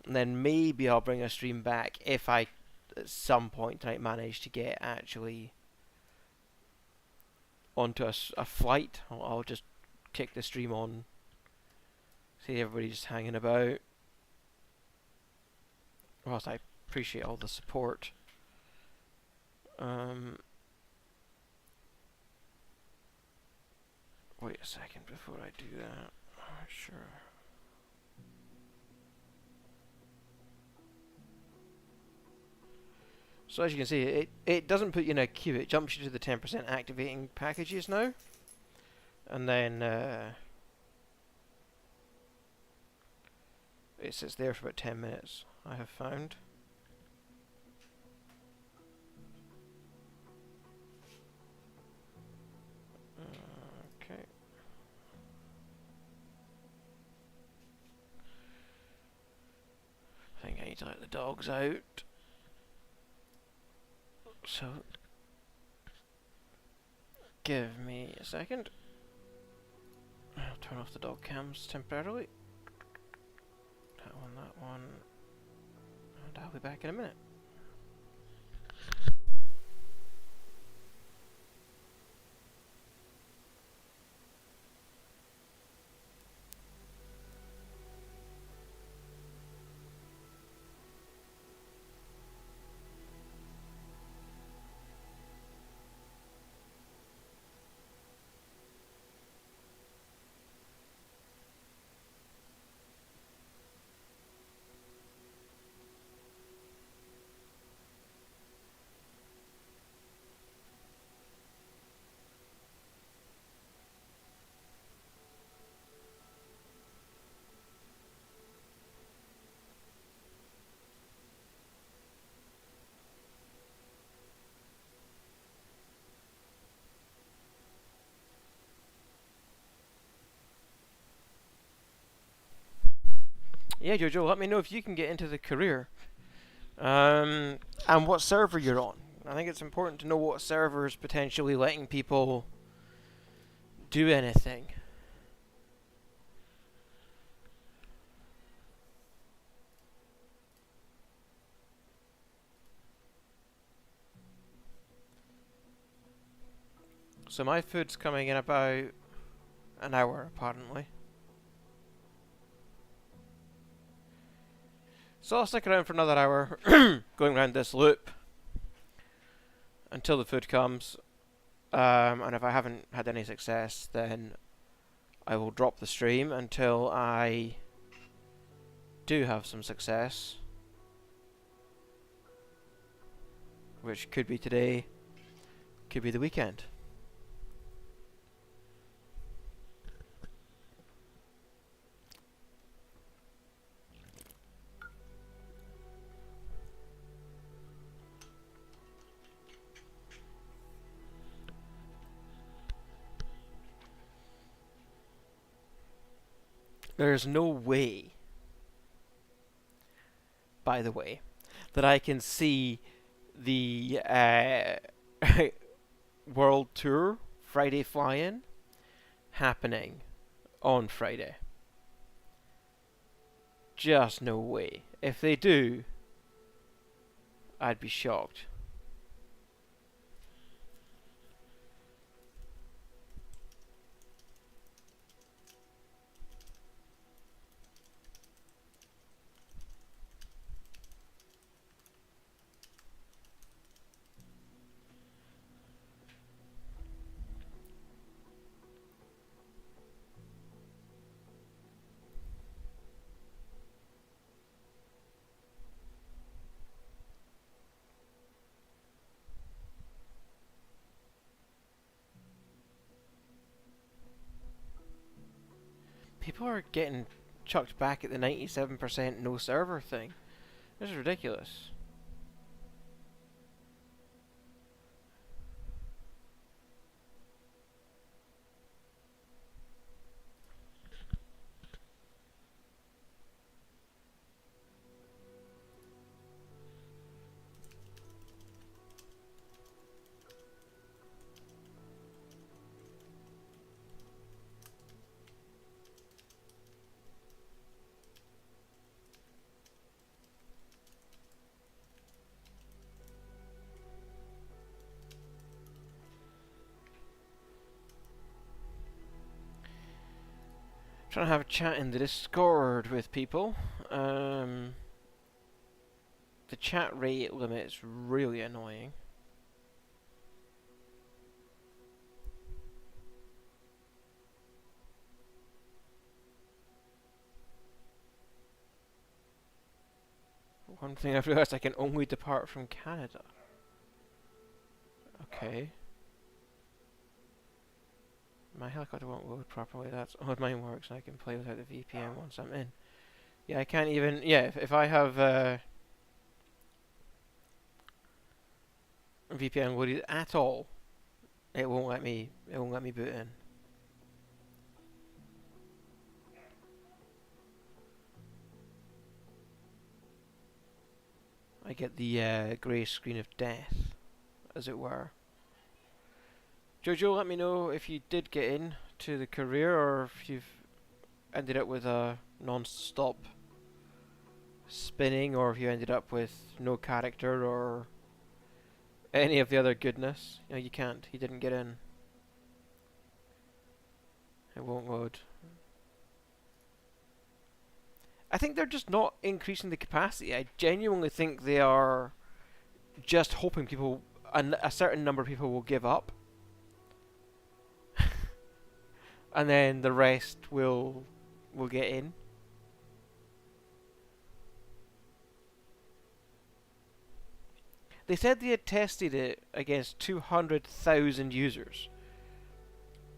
and then maybe I'll bring a stream back if I at some point tonight manage to get actually onto a flight. I'll just kick the stream on, see everybody just hanging about. Whilst I appreciate all the support. Wait a second before I do that. Sure. So as you can see, it doesn't put you in a queue. It jumps you to the 10% activating packages now. And then it sits there for about 10 minutes, I have found. Okay. I think I need to let the dogs out. So, give me a second. I'll turn off the dog cams temporarily. That one, and I'll be back in a minute. Yeah, Jojo, let me know if you can get into the career. And what server you're on. I think it's important to know what server is potentially letting people do anything. So my food's coming in about an hour, apparently. So I'll stick around for another hour, going around this loop until the food comes. And if I haven't had any success, then I will drop the stream until I do have some success, which could be today, could be the weekend. There's no way, by the way, that I can see the World Tour Friday fly-in happening on Friday. Just no way. If they do, I'd be shocked. People are getting chucked back at the 97% no server thing. This is ridiculous. Trying to have a chat in the Discord with people. The chat rate limit's really annoying. One thing I've realised, I can only depart from Canada. Okay. My helicopter won't load properly. That's how mine works, and I can play without the VPN once I'm in. Yeah, I can't even. Yeah, if I have VPN loaded at all, it won't let me. It won't let me boot in. I get the grey screen of death, as it were. Jojo, let me know if you did get in to the career, or if you've ended up with a non-stop spinning, or if you ended up with no character, or any of the other goodness. You know, you can't. He didn't get in. It won't load. I think they're just not increasing the capacity. I genuinely think they are just hoping people, a certain number of people will give up. And then the rest will get in. They said they had tested it against 200,000 users.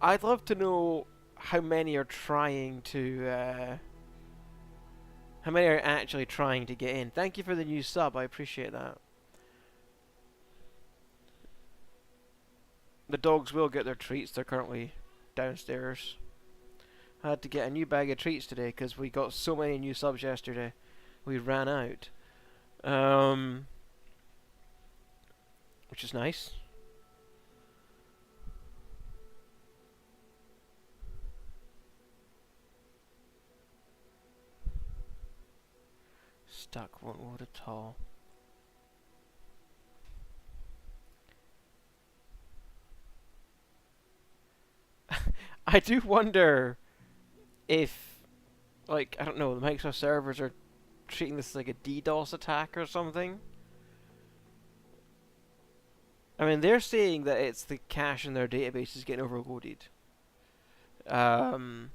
I'd love to know how many are trying to how many are actually trying to get in. Thank you for the new sub, I appreciate that. The dogs will get their treats, they're currently downstairs. I had to get a new bag of treats today because we got so many new subs yesterday. We ran out. Which is nice. Stuck, won't load at all. I do wonder if, like, I don't know, the Microsoft servers are treating this like a DDoS attack or something. I mean, they're saying that it's the cache in their database is getting overloaded. I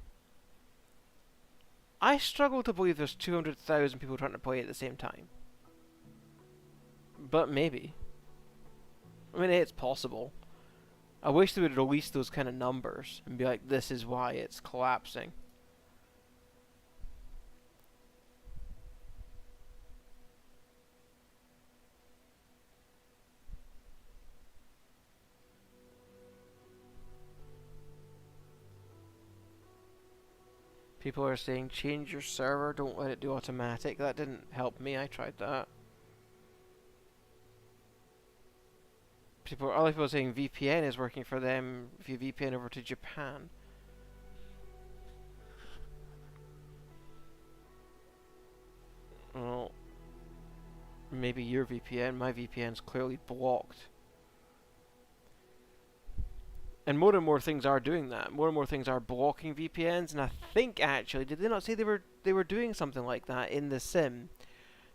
struggle to believe there's 200,000 people trying to play at the same time. But maybe. I mean, it's possible. I wish they would release those kind of numbers and be like, this is why it's collapsing. People are saying change your server, don't let it do automatic. That didn't help me, I tried that. Other people are saying VPN is working for them if you VPN over to Japan. Well, maybe your VPN. My VPN's clearly blocked. And more things are doing that. More and more things are blocking VPNs, and I think actually, did they not say they were doing something like that in the sim?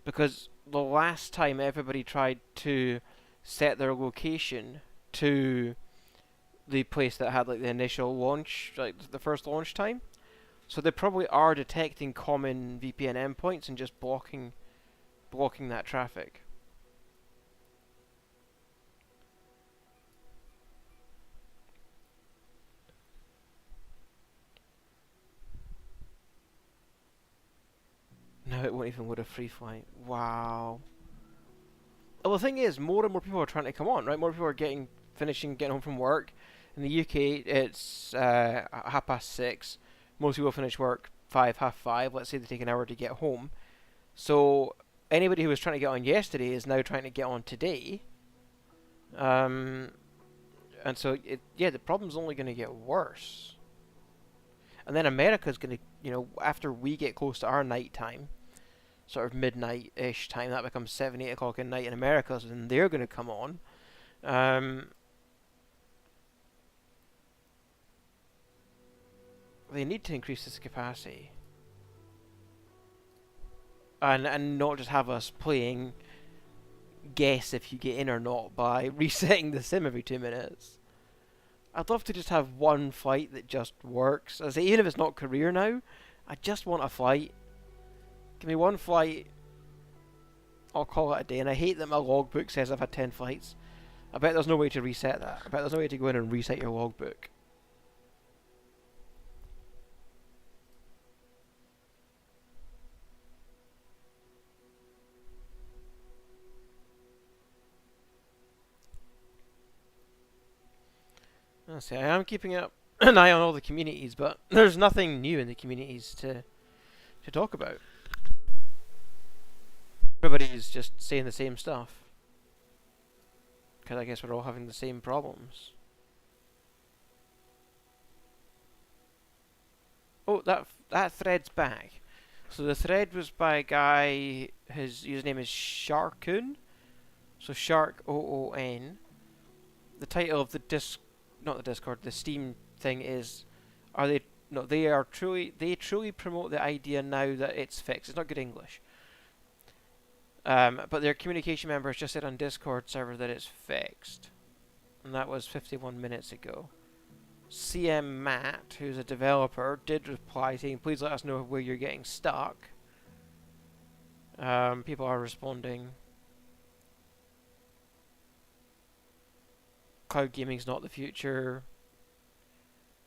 Because the last time everybody tried to set their location to the place that had like the initial launch, like the first launch time, so they probably are detecting common VPN endpoints and just blocking that traffic. it won't even load a free flight. Wow. Well, the thing is, more and more people are trying to come on, right? More people are getting home from work. In the UK, it's 6:30. Most people finish work 5, half 5. Let's say they take an hour to get home. So anybody who was trying to get on yesterday is now trying to get on today. And so, the problem's only going to get worse. And then America's going to, after we get close to our night time, sort of midnight-ish time, that becomes 7, 8 o'clock at night in America, so then they're going to come on. They need to increase this capacity. And not just have us playing guess if you get in or not by resetting the sim every 2 minutes. I'd love to just have one flight that just works. I say, even if it's not career now, I just want a flight. Give me one flight, I'll call it a day. And I hate that my logbook says I've had 10 flights. I bet there's no way to reset that. I bet there's no way to go in and reset your logbook. I am keeping up an eye on all the communities, but there's nothing new in the communities to talk about. Everybody's just saying the same stuff. Because I guess we're all having the same problems. Oh, that thread's back. So the thread was by a guy, his username is Sharkoon. So Shark OON. The title of the the Steam thing is, they truly promote the idea now that it's fixed. It's not good English. But their communication members just said on Discord server that it's fixed. And that was 51 minutes ago. CM Matt, who's a developer, did reply saying, please let us know where you're getting stuck. People are responding. Cloud gaming's not the future.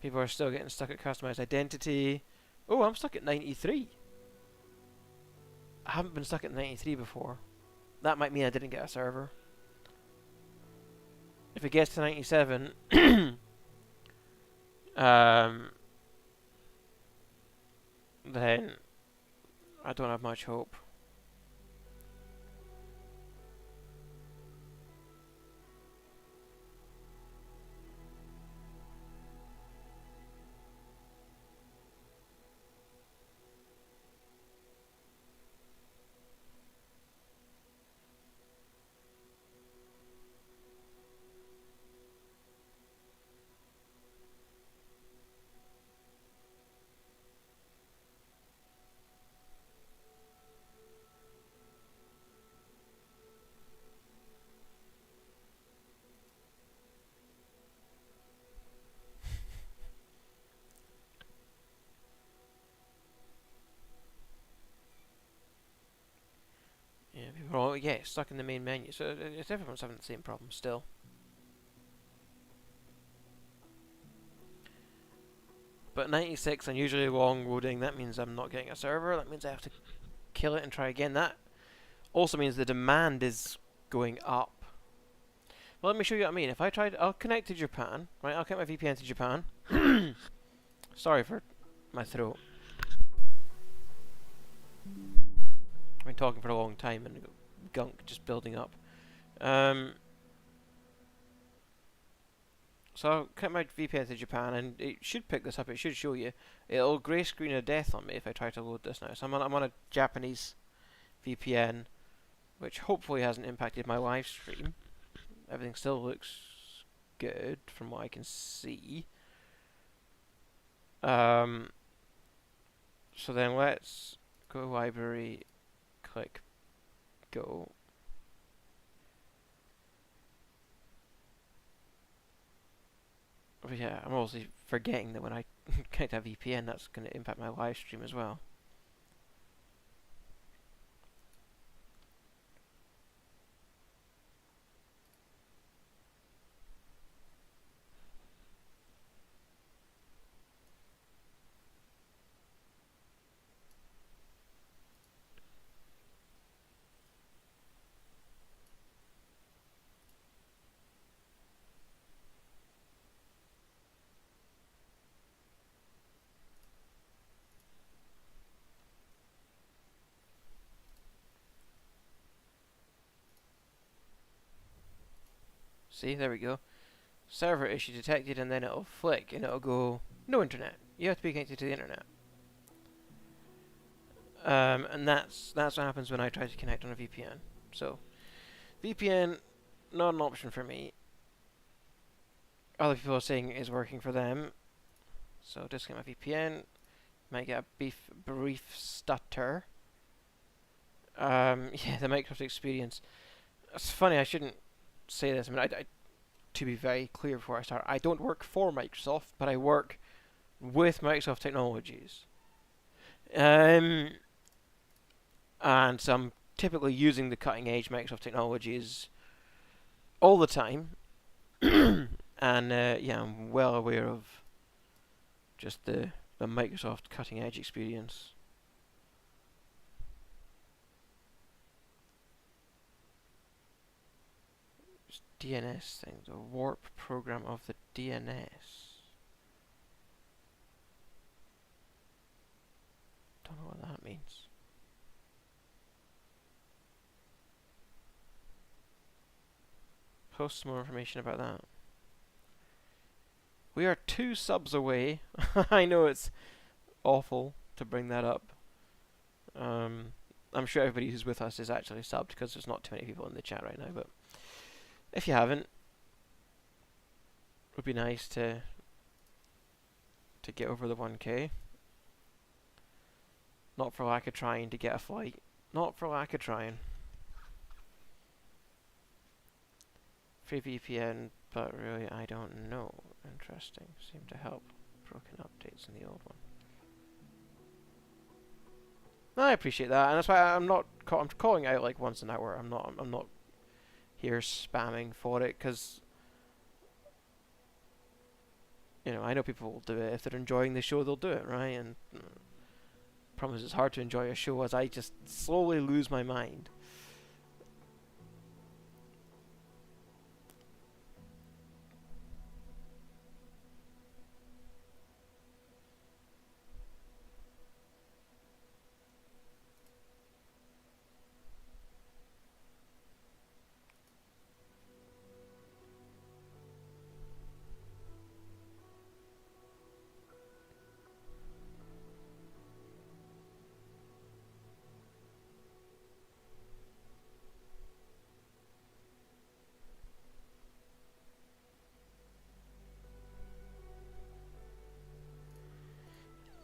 People are still getting stuck at customized identity. Oh, I'm stuck at 93. I haven't been stuck at 93 before. That might mean I didn't get a server. If it gets to 97, then I don't have much hope. Yeah, people are all, stuck in the main menu. So it's everyone's having the same problem still. But 96 unusually long loading, that means I'm not getting a server. That means I have to kill it and try again. That also means the demand is going up. Well, let me show you what I mean. If I tried, I'll connect to Japan, right? I'll connect my VPN to Japan. Sorry for my throat. I've been talking for a long time and gunk just building up. So I'll connect my VPN to Japan, and it should pick this up. It should show you. It'll grey screen a death on me if I try to load this now. So I'm on a Japanese VPN, which hopefully hasn't impacted my live stream. Everything still looks good from what I can see. So then let's go to library, click go. But yeah, I'm also forgetting that when I connect a VPN, that's going to impact my live stream as well. See, there we go. Server issue detected, and then it'll flick, and it'll go, no internet. You have to be connected to the internet. And that's what happens when I try to connect on a VPN. So, VPN, not an option for me. Other people are saying it is working for them. So, disconnect my VPN. Might get a brief stutter. Yeah, the Microsoft experience. It's funny, I shouldn't say this. I mean, to be very clear before I start, I don't work for Microsoft, but I work with Microsoft technologies. And so I'm typically using the cutting edge Microsoft technologies all the time. And yeah, I'm well aware of just the Microsoft cutting edge experience. Just DNS thing, the warp program of the DNS. Don't know what that means. Post some more information about that. We are 2 subs away. I know it's awful to bring that up. I'm sure everybody who's with us is actually subbed because there's not too many people in the chat right now. But if you haven't, it would be nice to get over the 1K. Not for lack of trying to get a flight. Not for lack of trying. Free VPN, but really I don't know. Interesting. Seem to help. Broken updates in the old one. I appreciate that, and that's why I'm calling out like once an hour. I'm not here spamming for it, because you know, I know people will do it. If they're enjoying the show, they'll do it, right? And promise it's hard to enjoy a show as I just slowly lose my mind.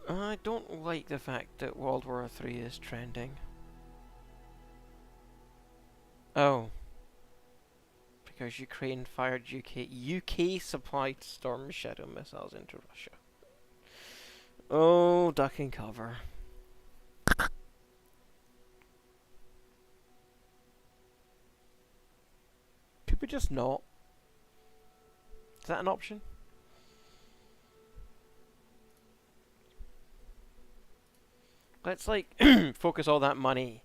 I don't like the fact that World War III is trending. Oh. Because Ukraine fired UK supplied Storm Shadow missiles into Russia. Oh, duck and cover. Could we just not? Is that an option? Let's like focus all that money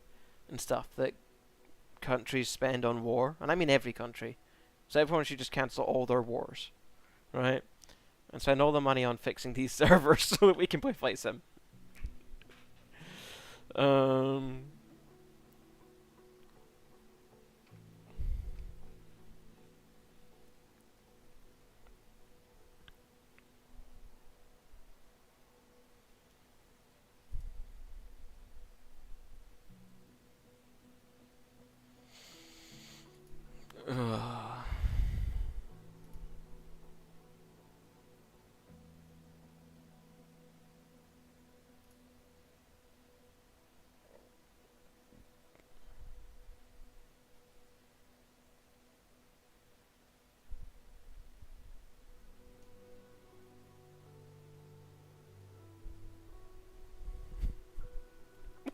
and stuff that countries spend on war, and I mean every country. So everyone should just cancel all their wars, right? And spend all the money on fixing these servers so that we can play Flight Sim.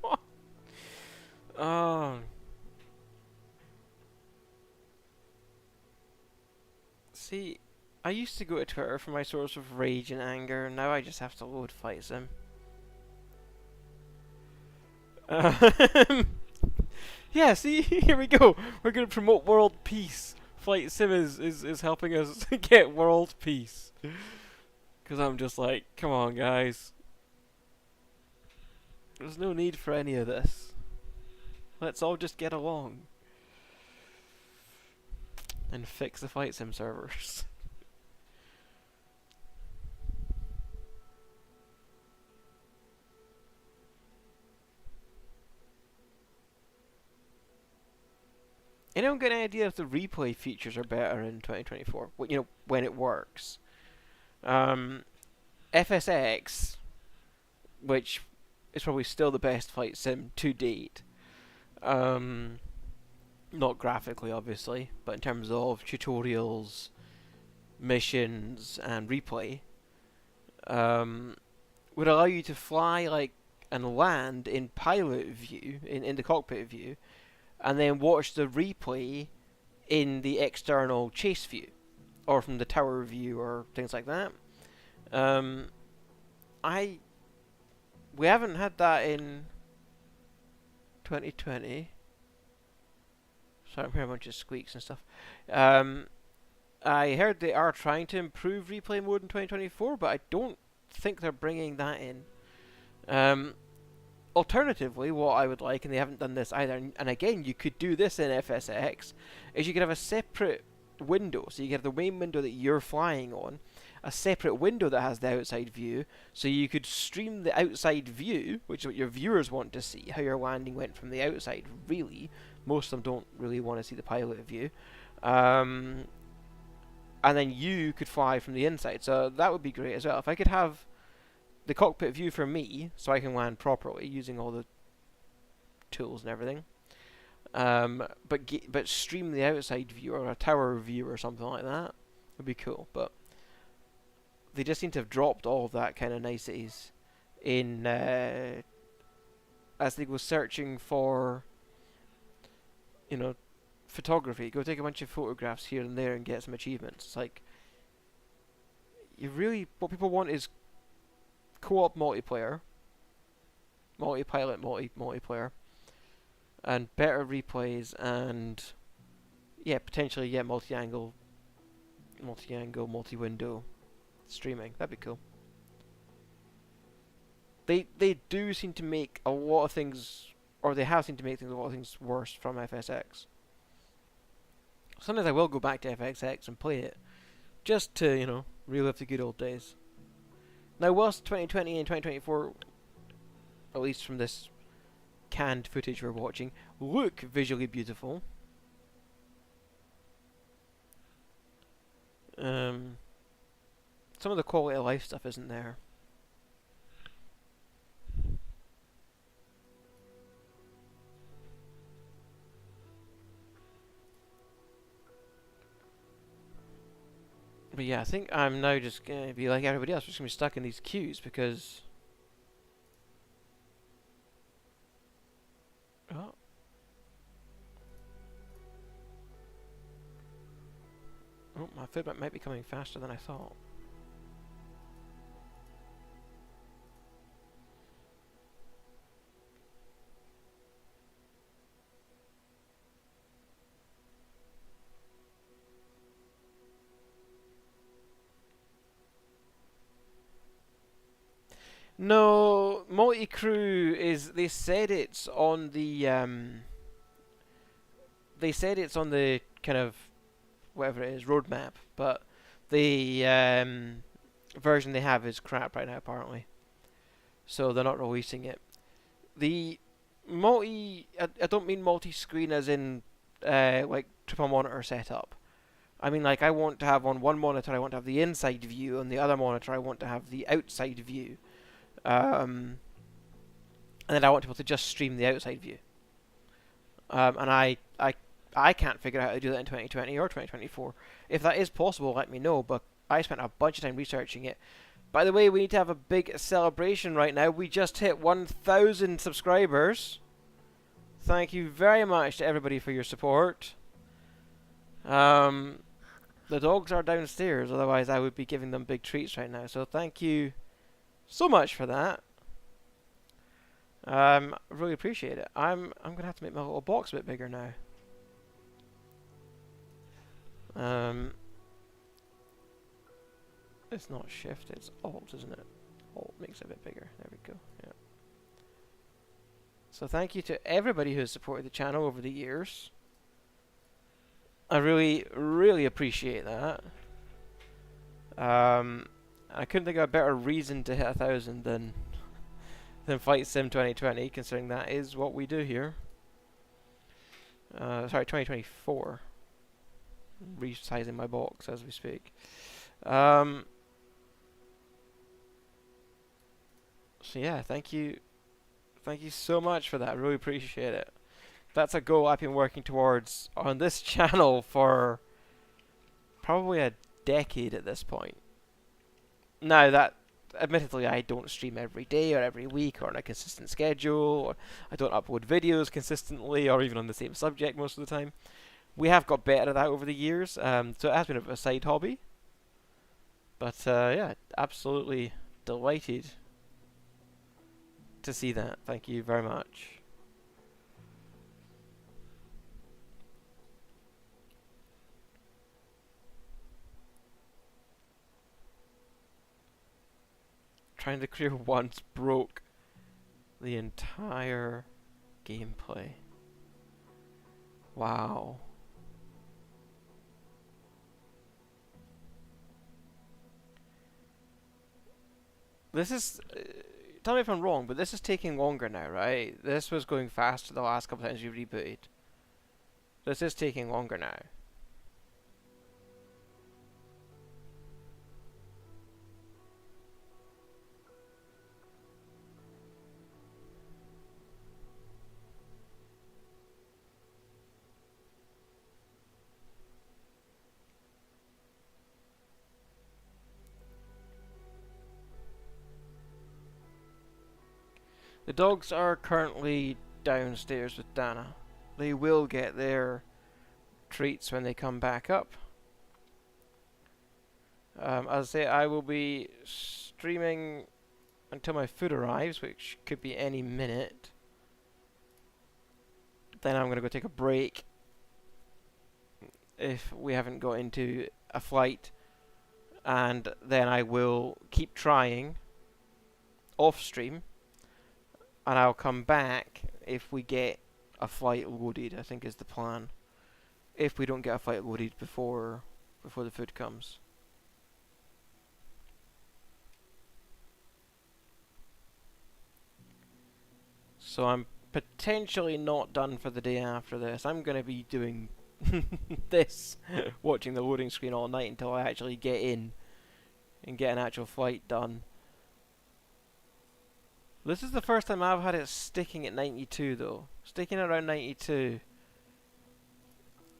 What? Oh. See, I used to go to Twitter for my source of rage and anger, now I just have to load Flight Sim. Yeah, see, here we go. We're going to promote world peace. Flight Sim is helping us get world peace. Because I'm just like, come on, guys. There's no need for any of this. Let's all just get along. and fix the flight sim servers. Anyone get any idea if the replay features are better in 2024? You know, when it works. FSX, which is probably still the best flight sim to date. Not graphically, obviously, but in terms of tutorials, missions, and replay, would allow you to fly like and land in pilot view, in the cockpit view, and then watch the replay in the external chase view, or from the tower view, or things like that. We haven't had that in 2020. Sorry, I'm hearing a bunch of squeaks and stuff. I heard they are trying to improve replay mode in 2024, but I don't think they're bringing that in. Alternatively, what I would like, and they haven't done this either, and again, you could do this in FSX, is you could have a separate window. So you could have the main window that you're flying on, a separate window that has the outside view, so you could stream the outside view, which is what your viewers want to see, how your landing went from the outside, really. Most of them don't really want to see the pilot view. And then you could fly from the inside, so that would be great as well. If I could have the cockpit view for me, so I can land properly using all the tools and everything. But stream the outside view or a tower view or something like that would be cool. But they just seem to have dropped all of that kind of niceties in as they go searching for, you know, photography. Go take a bunch of photographs here and there and get some achievements. It's like, what people want is co-op multiplayer, multi-pilot multiplayer, and better replays, and potentially multi-angle, multi-window streaming. That'd be cool. They do seem to make a lot of things, or they have seemed to make a lot of things worse from FSX. Sometimes I will go back to FSX and play it, just to, you know, relive the good old days. Now, whilst 2020 and 2024, at least from this canned footage we're watching, look visually beautiful, some of the quality of life stuff isn't there. But yeah, I think I'm now just going to be like everybody else. We're just going to be stuck in these queues because... Oh. Oh, my feedback might be coming faster than I thought. No, multi-crew is. They said it's on the. They said it's on the kind of whatever it is roadmap, but the version they have is crap right now apparently. So they're not releasing it. The multi. I don't mean multi-screen as in like triple monitor setup. I mean, like, I want to have on one monitor, I want to have the inside view, on the other monitor, I want to have the outside view. And then I want to be able to just stream the outside view. And I can't figure out how to do that in 2020 or 2024. If that is possible, let me know, but I spent a bunch of time researching it. By the way, we need to have a big celebration right now. We just hit 1,000 subscribers. Thank you very much to everybody for your support. The dogs are downstairs, otherwise I would be giving them big treats right now. So thank you so much for that. Really appreciate it. I'm gonna have to make my little box a bit bigger now. It's not shift, it's alt, isn't it? Alt makes it a bit bigger. There we go. Yeah. So thank you to everybody who has supported the channel over the years. I really, really appreciate that. Um, I couldn't think of a better reason to hit 1,000 than Flight Sim 2020, considering that is what we do here. Sorry, 2024. Resizing my box as we speak. Um, so yeah, thank you so much for that. I really appreciate it. That's a goal I've been working towards on this channel for probably a decade at this point. Now that, admittedly, I don't stream every day or every week or on a consistent schedule, or I don't upload videos consistently or even on the same subject most of the time. We have got better at that over the years, so it has been a side hobby. But yeah, absolutely delighted to see that. Thank you very much. Trying to clear once broke the entire gameplay. Wow. This is. Tell me if I'm wrong, but this is taking longer now, right? This was going faster the last couple times you rebooted. This is taking longer now. The dogs are currently downstairs with Dana. They will get their treats when they come back up. As I say, I will be streaming until my food arrives, which could be any minute. Then I'm going to go take a break if we haven't got into a flight, and then I will keep trying off stream, and I'll come back if we get a flight loaded, I think is the plan. If we don't get a flight loaded before the food comes. So I'm potentially not done for the day after this. I'm going to be doing this, watching the loading screen all night until I actually get in and get an actual flight done. This is the first time I've had it sticking at 92 though. Sticking around 92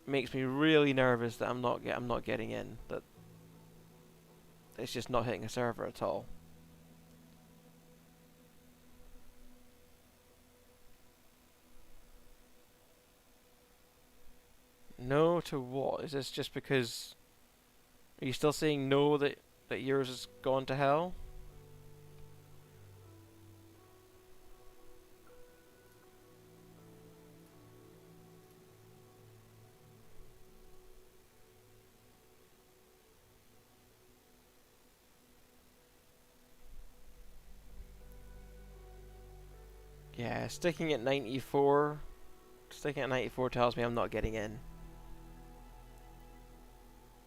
makes me really nervous that I'm not getting in. That it's just not hitting a server at all. No to what? Is this just because... Are you still saying no that yours has gone to hell? Yeah, sticking at 94... Sticking at 94 tells me I'm not getting in.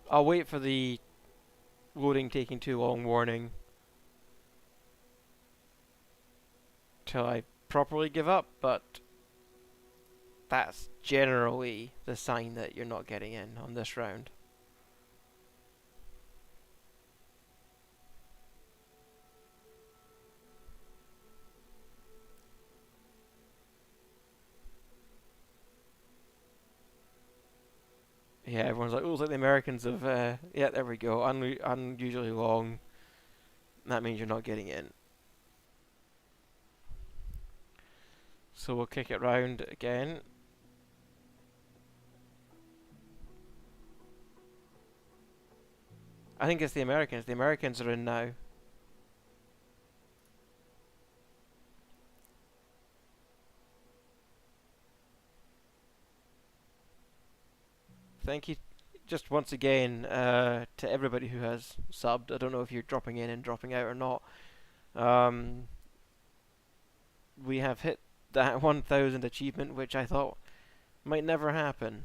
I'll wait for the loading taking too long warning till I properly give up, but that's generally the sign that you're not getting in on this round. Yeah, everyone's like, oh, it's like the Americans have, yeah, there we go, unusually long. That means you're not getting in. So we'll kick it round again. I think it's the Americans. The Americans are in now. Thank you just once again to everybody who has subbed. I don't know if you're dropping in and dropping out or not. We have hit that 1,000 achievement, which I thought might never happen.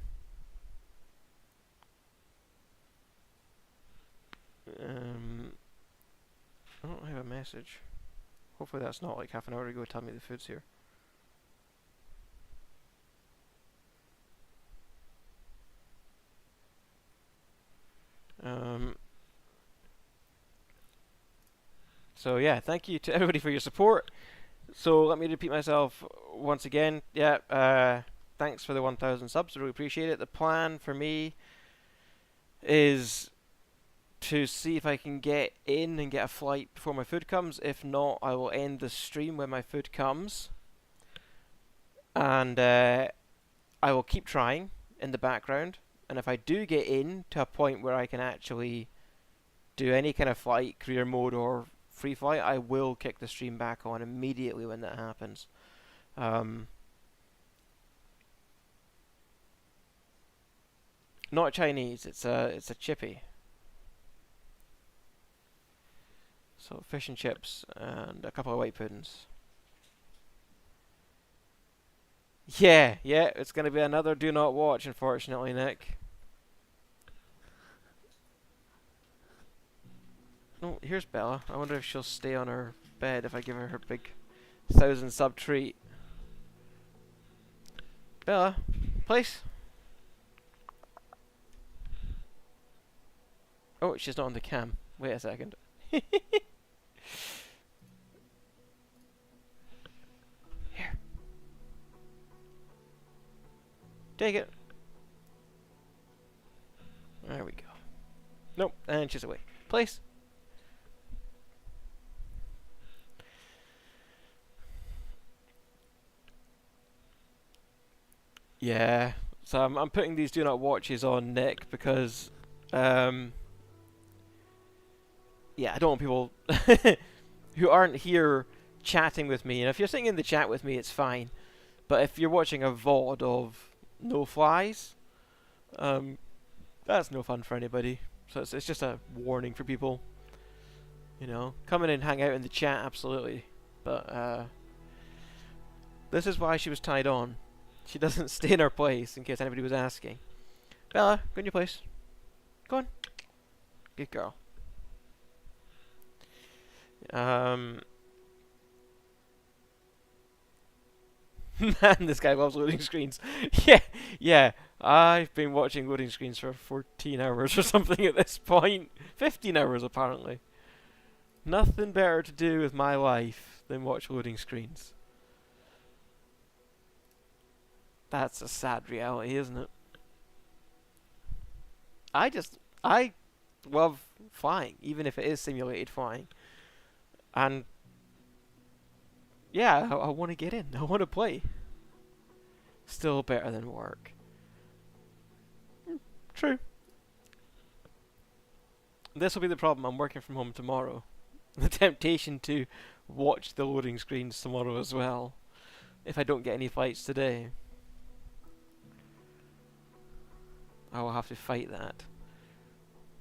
Um, I don't have a message. Hopefully that's not like half an hour ago telling me the food's here. Um, so yeah, thank you to everybody for your support. So let me repeat myself once again. Yeah, thanks for the 1,000 subs. I really appreciate it. The plan for me is to see if I can get in and get a flight before my food comes. If not, I will end the stream when my food comes. And I will keep trying in the background. And if I do get in to a point where I can actually do any kind of flight, career mode or free flight, I will kick the stream back on immediately when that happens. Not Chinese, it's a chippy. So fish and chips and a couple of white puddings. Yeah, it's gonna be another do not watch, unfortunately, Nick. Oh, here's Bella. I wonder if she'll stay on her bed if I give her her big 1,000 sub treat. Bella, please. Oh, she's not on the cam. Wait a second. Here. Take it. There we go. Nope, and she's away. Please. Yeah. So I'm putting these do not watches on Nick because yeah, I don't want people who aren't here chatting with me. And if you're sitting in the chat with me, it's fine. But if you're watching a VOD of no flies, that's no fun for anybody. So it's just a warning for people. You know, come in and hang out in the chat, absolutely. But this is why she was tied on. She doesn't stay in her place, in case anybody was asking. Bella, go in your place. Go on. Good girl. Man, this guy loves loading screens. yeah. I've been watching loading screens for 14 hours or something at this point. 15 hours, apparently. Nothing better to do with my life than watch loading screens. That's a sad reality, isn't it? I love flying, even if it is simulated flying. And yeah, I want to get in. I want to play. Still better than work. True. This will be the problem. I'm working from home tomorrow. The temptation to watch the loading screens tomorrow as well, if I don't get any flights today. I will have to fight that.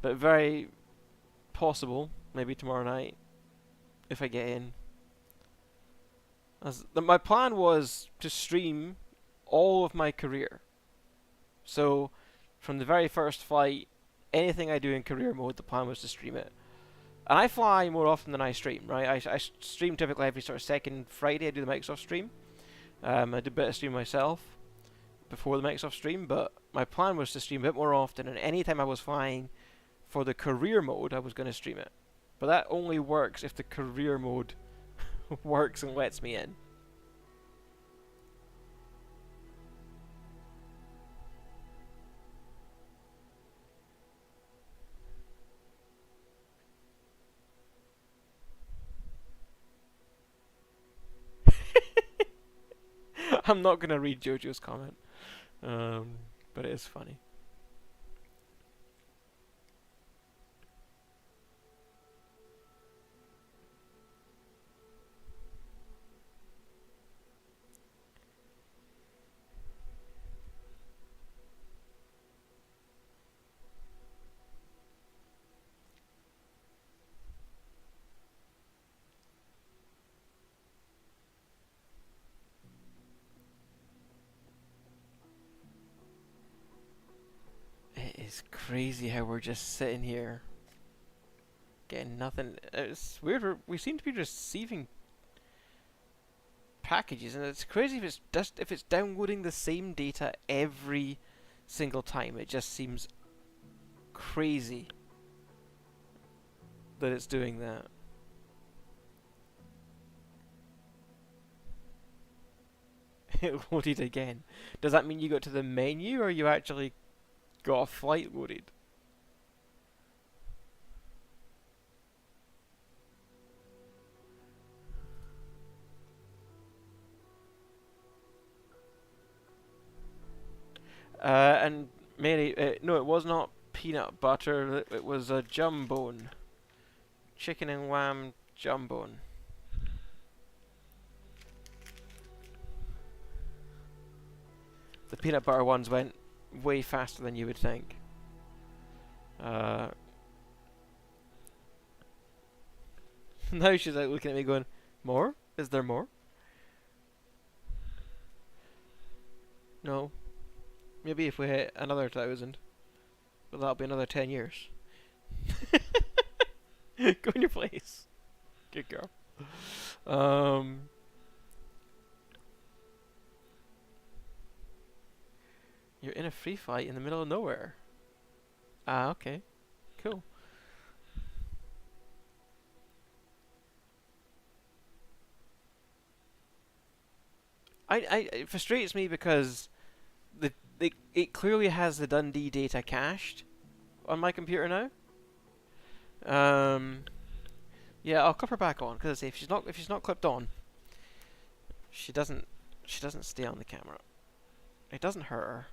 But very possible, maybe tomorrow night, if I get in. My plan was to stream all of my career. So, from the very first flight, anything I do in career mode, the plan was to stream it. And I fly more often than I stream, right? I stream typically every sort of second Friday. I do the Microsoft stream. I do a bit of stream myself before the Microsoft stream, but my plan was to stream a bit more often, and anytime I was flying for the career mode, I was going to stream it. But that only works if the career mode works and lets me in. I'm not going to read Jojo's comment, but it is funny. It is crazy how we're just sitting here Again, nothing. It's weird. We seem to be receiving packages, and it's crazy if it's downloading the same data every single time. It just seems crazy that it's doing that. It loaded again. Does that mean you got to the menu, or you actually got a flight loaded? And Mary, no, it was not peanut butter. It was a jambone, chicken and lamb jambone. The peanut butter ones went way faster than you would think. Now she's like looking at me going, more? Is there more? No. Maybe if we hit another 1,000. But that'll be another 10 years. Go in your place. Good girl. You're in a free fight in the middle of nowhere. Ah, okay. Cool. It frustrates me because it clearly has the Dundee data cached on my computer now. Yeah, I'll clip her back on because if she's not clipped on, she doesn't stay on the camera. It doesn't hurt her.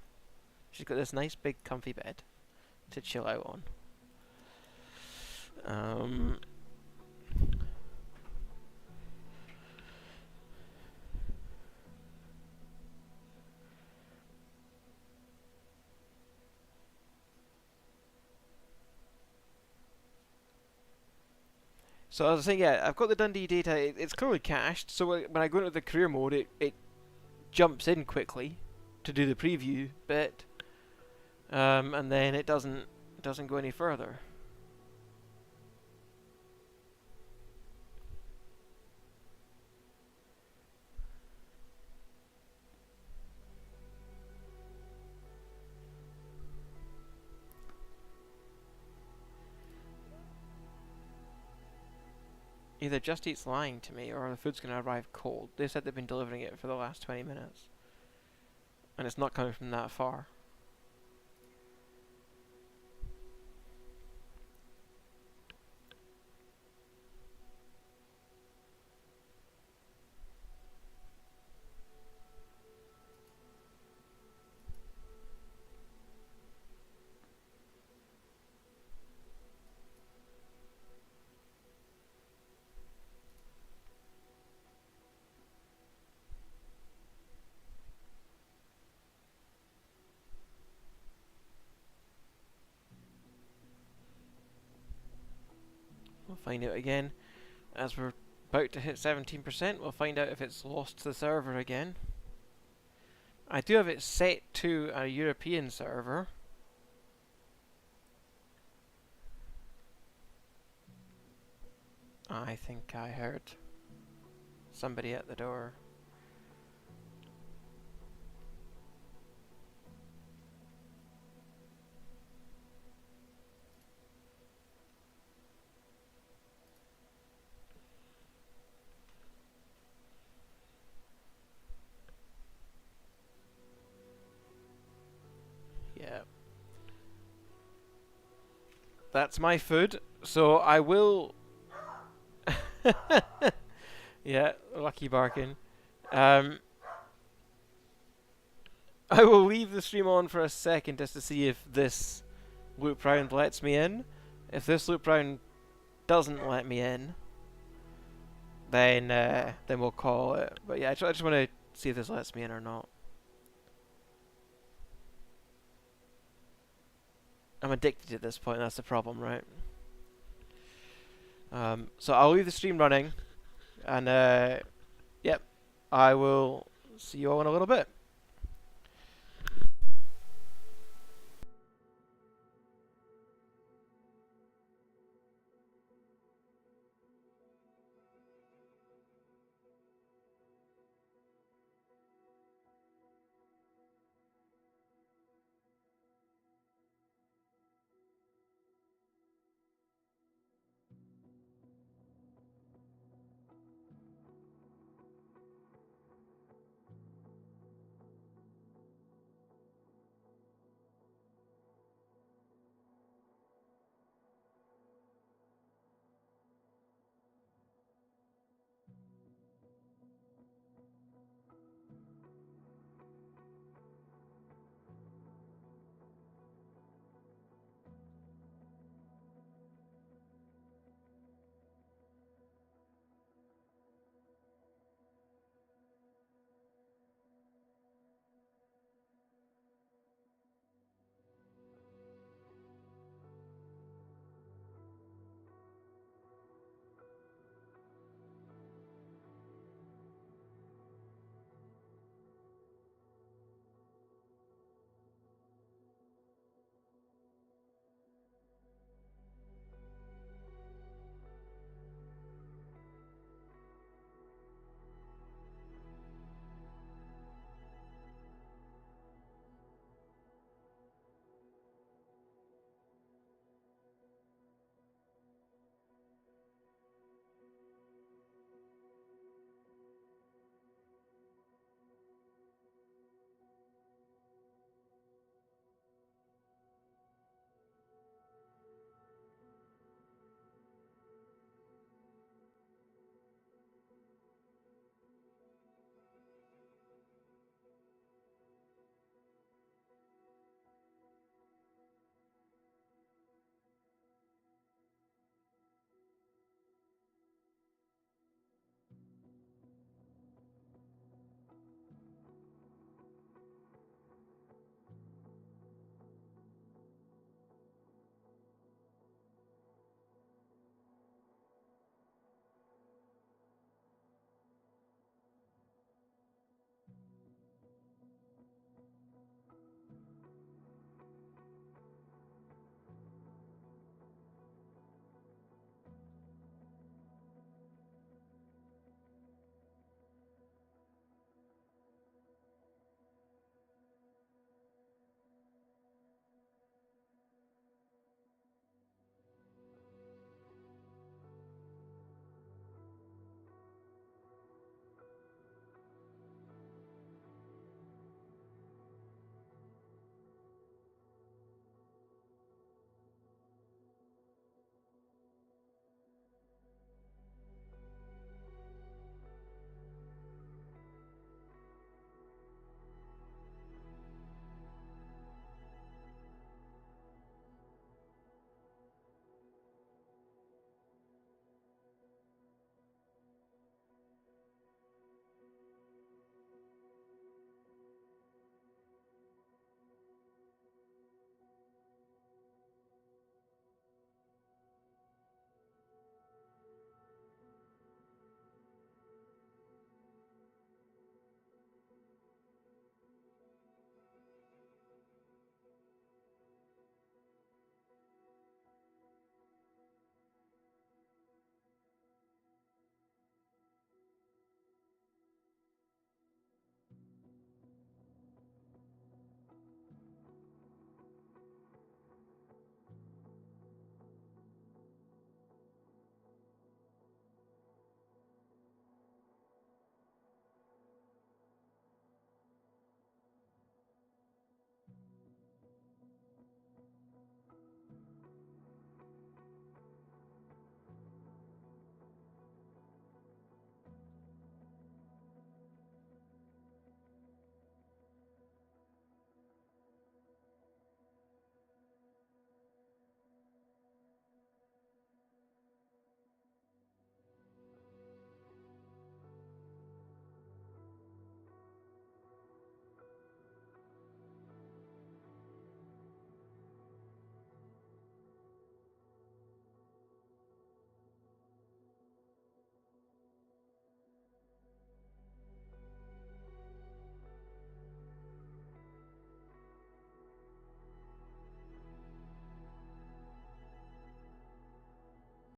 She's got this nice big comfy bed to chill out on. So I was saying, yeah, I've got the Dundee data. It's clearly cached. So when I go into the career mode, it jumps in quickly to do the preview bit, and then it doesn't go any further. Either Just Eat's lying to me, or the food's going to arrive cold. They said they've been delivering it for the last 20 minutes. And it's not coming from that far. We'll find out again. As we're about to hit 17%, we'll find out if it's lost the server again. I do have it set to a European server. I think I heard somebody at the door. Yeah. That's my food, so I will... Yeah, lucky barking. I will leave the stream on for a second just to see if this loop round lets me in. If this loop round doesn't let me in, then we'll call it. But yeah, I just want to see if this lets me in or not. I'm addicted at this point, that's the problem, right? So I'll leave the stream running, and yep, I will see you all in a little bit.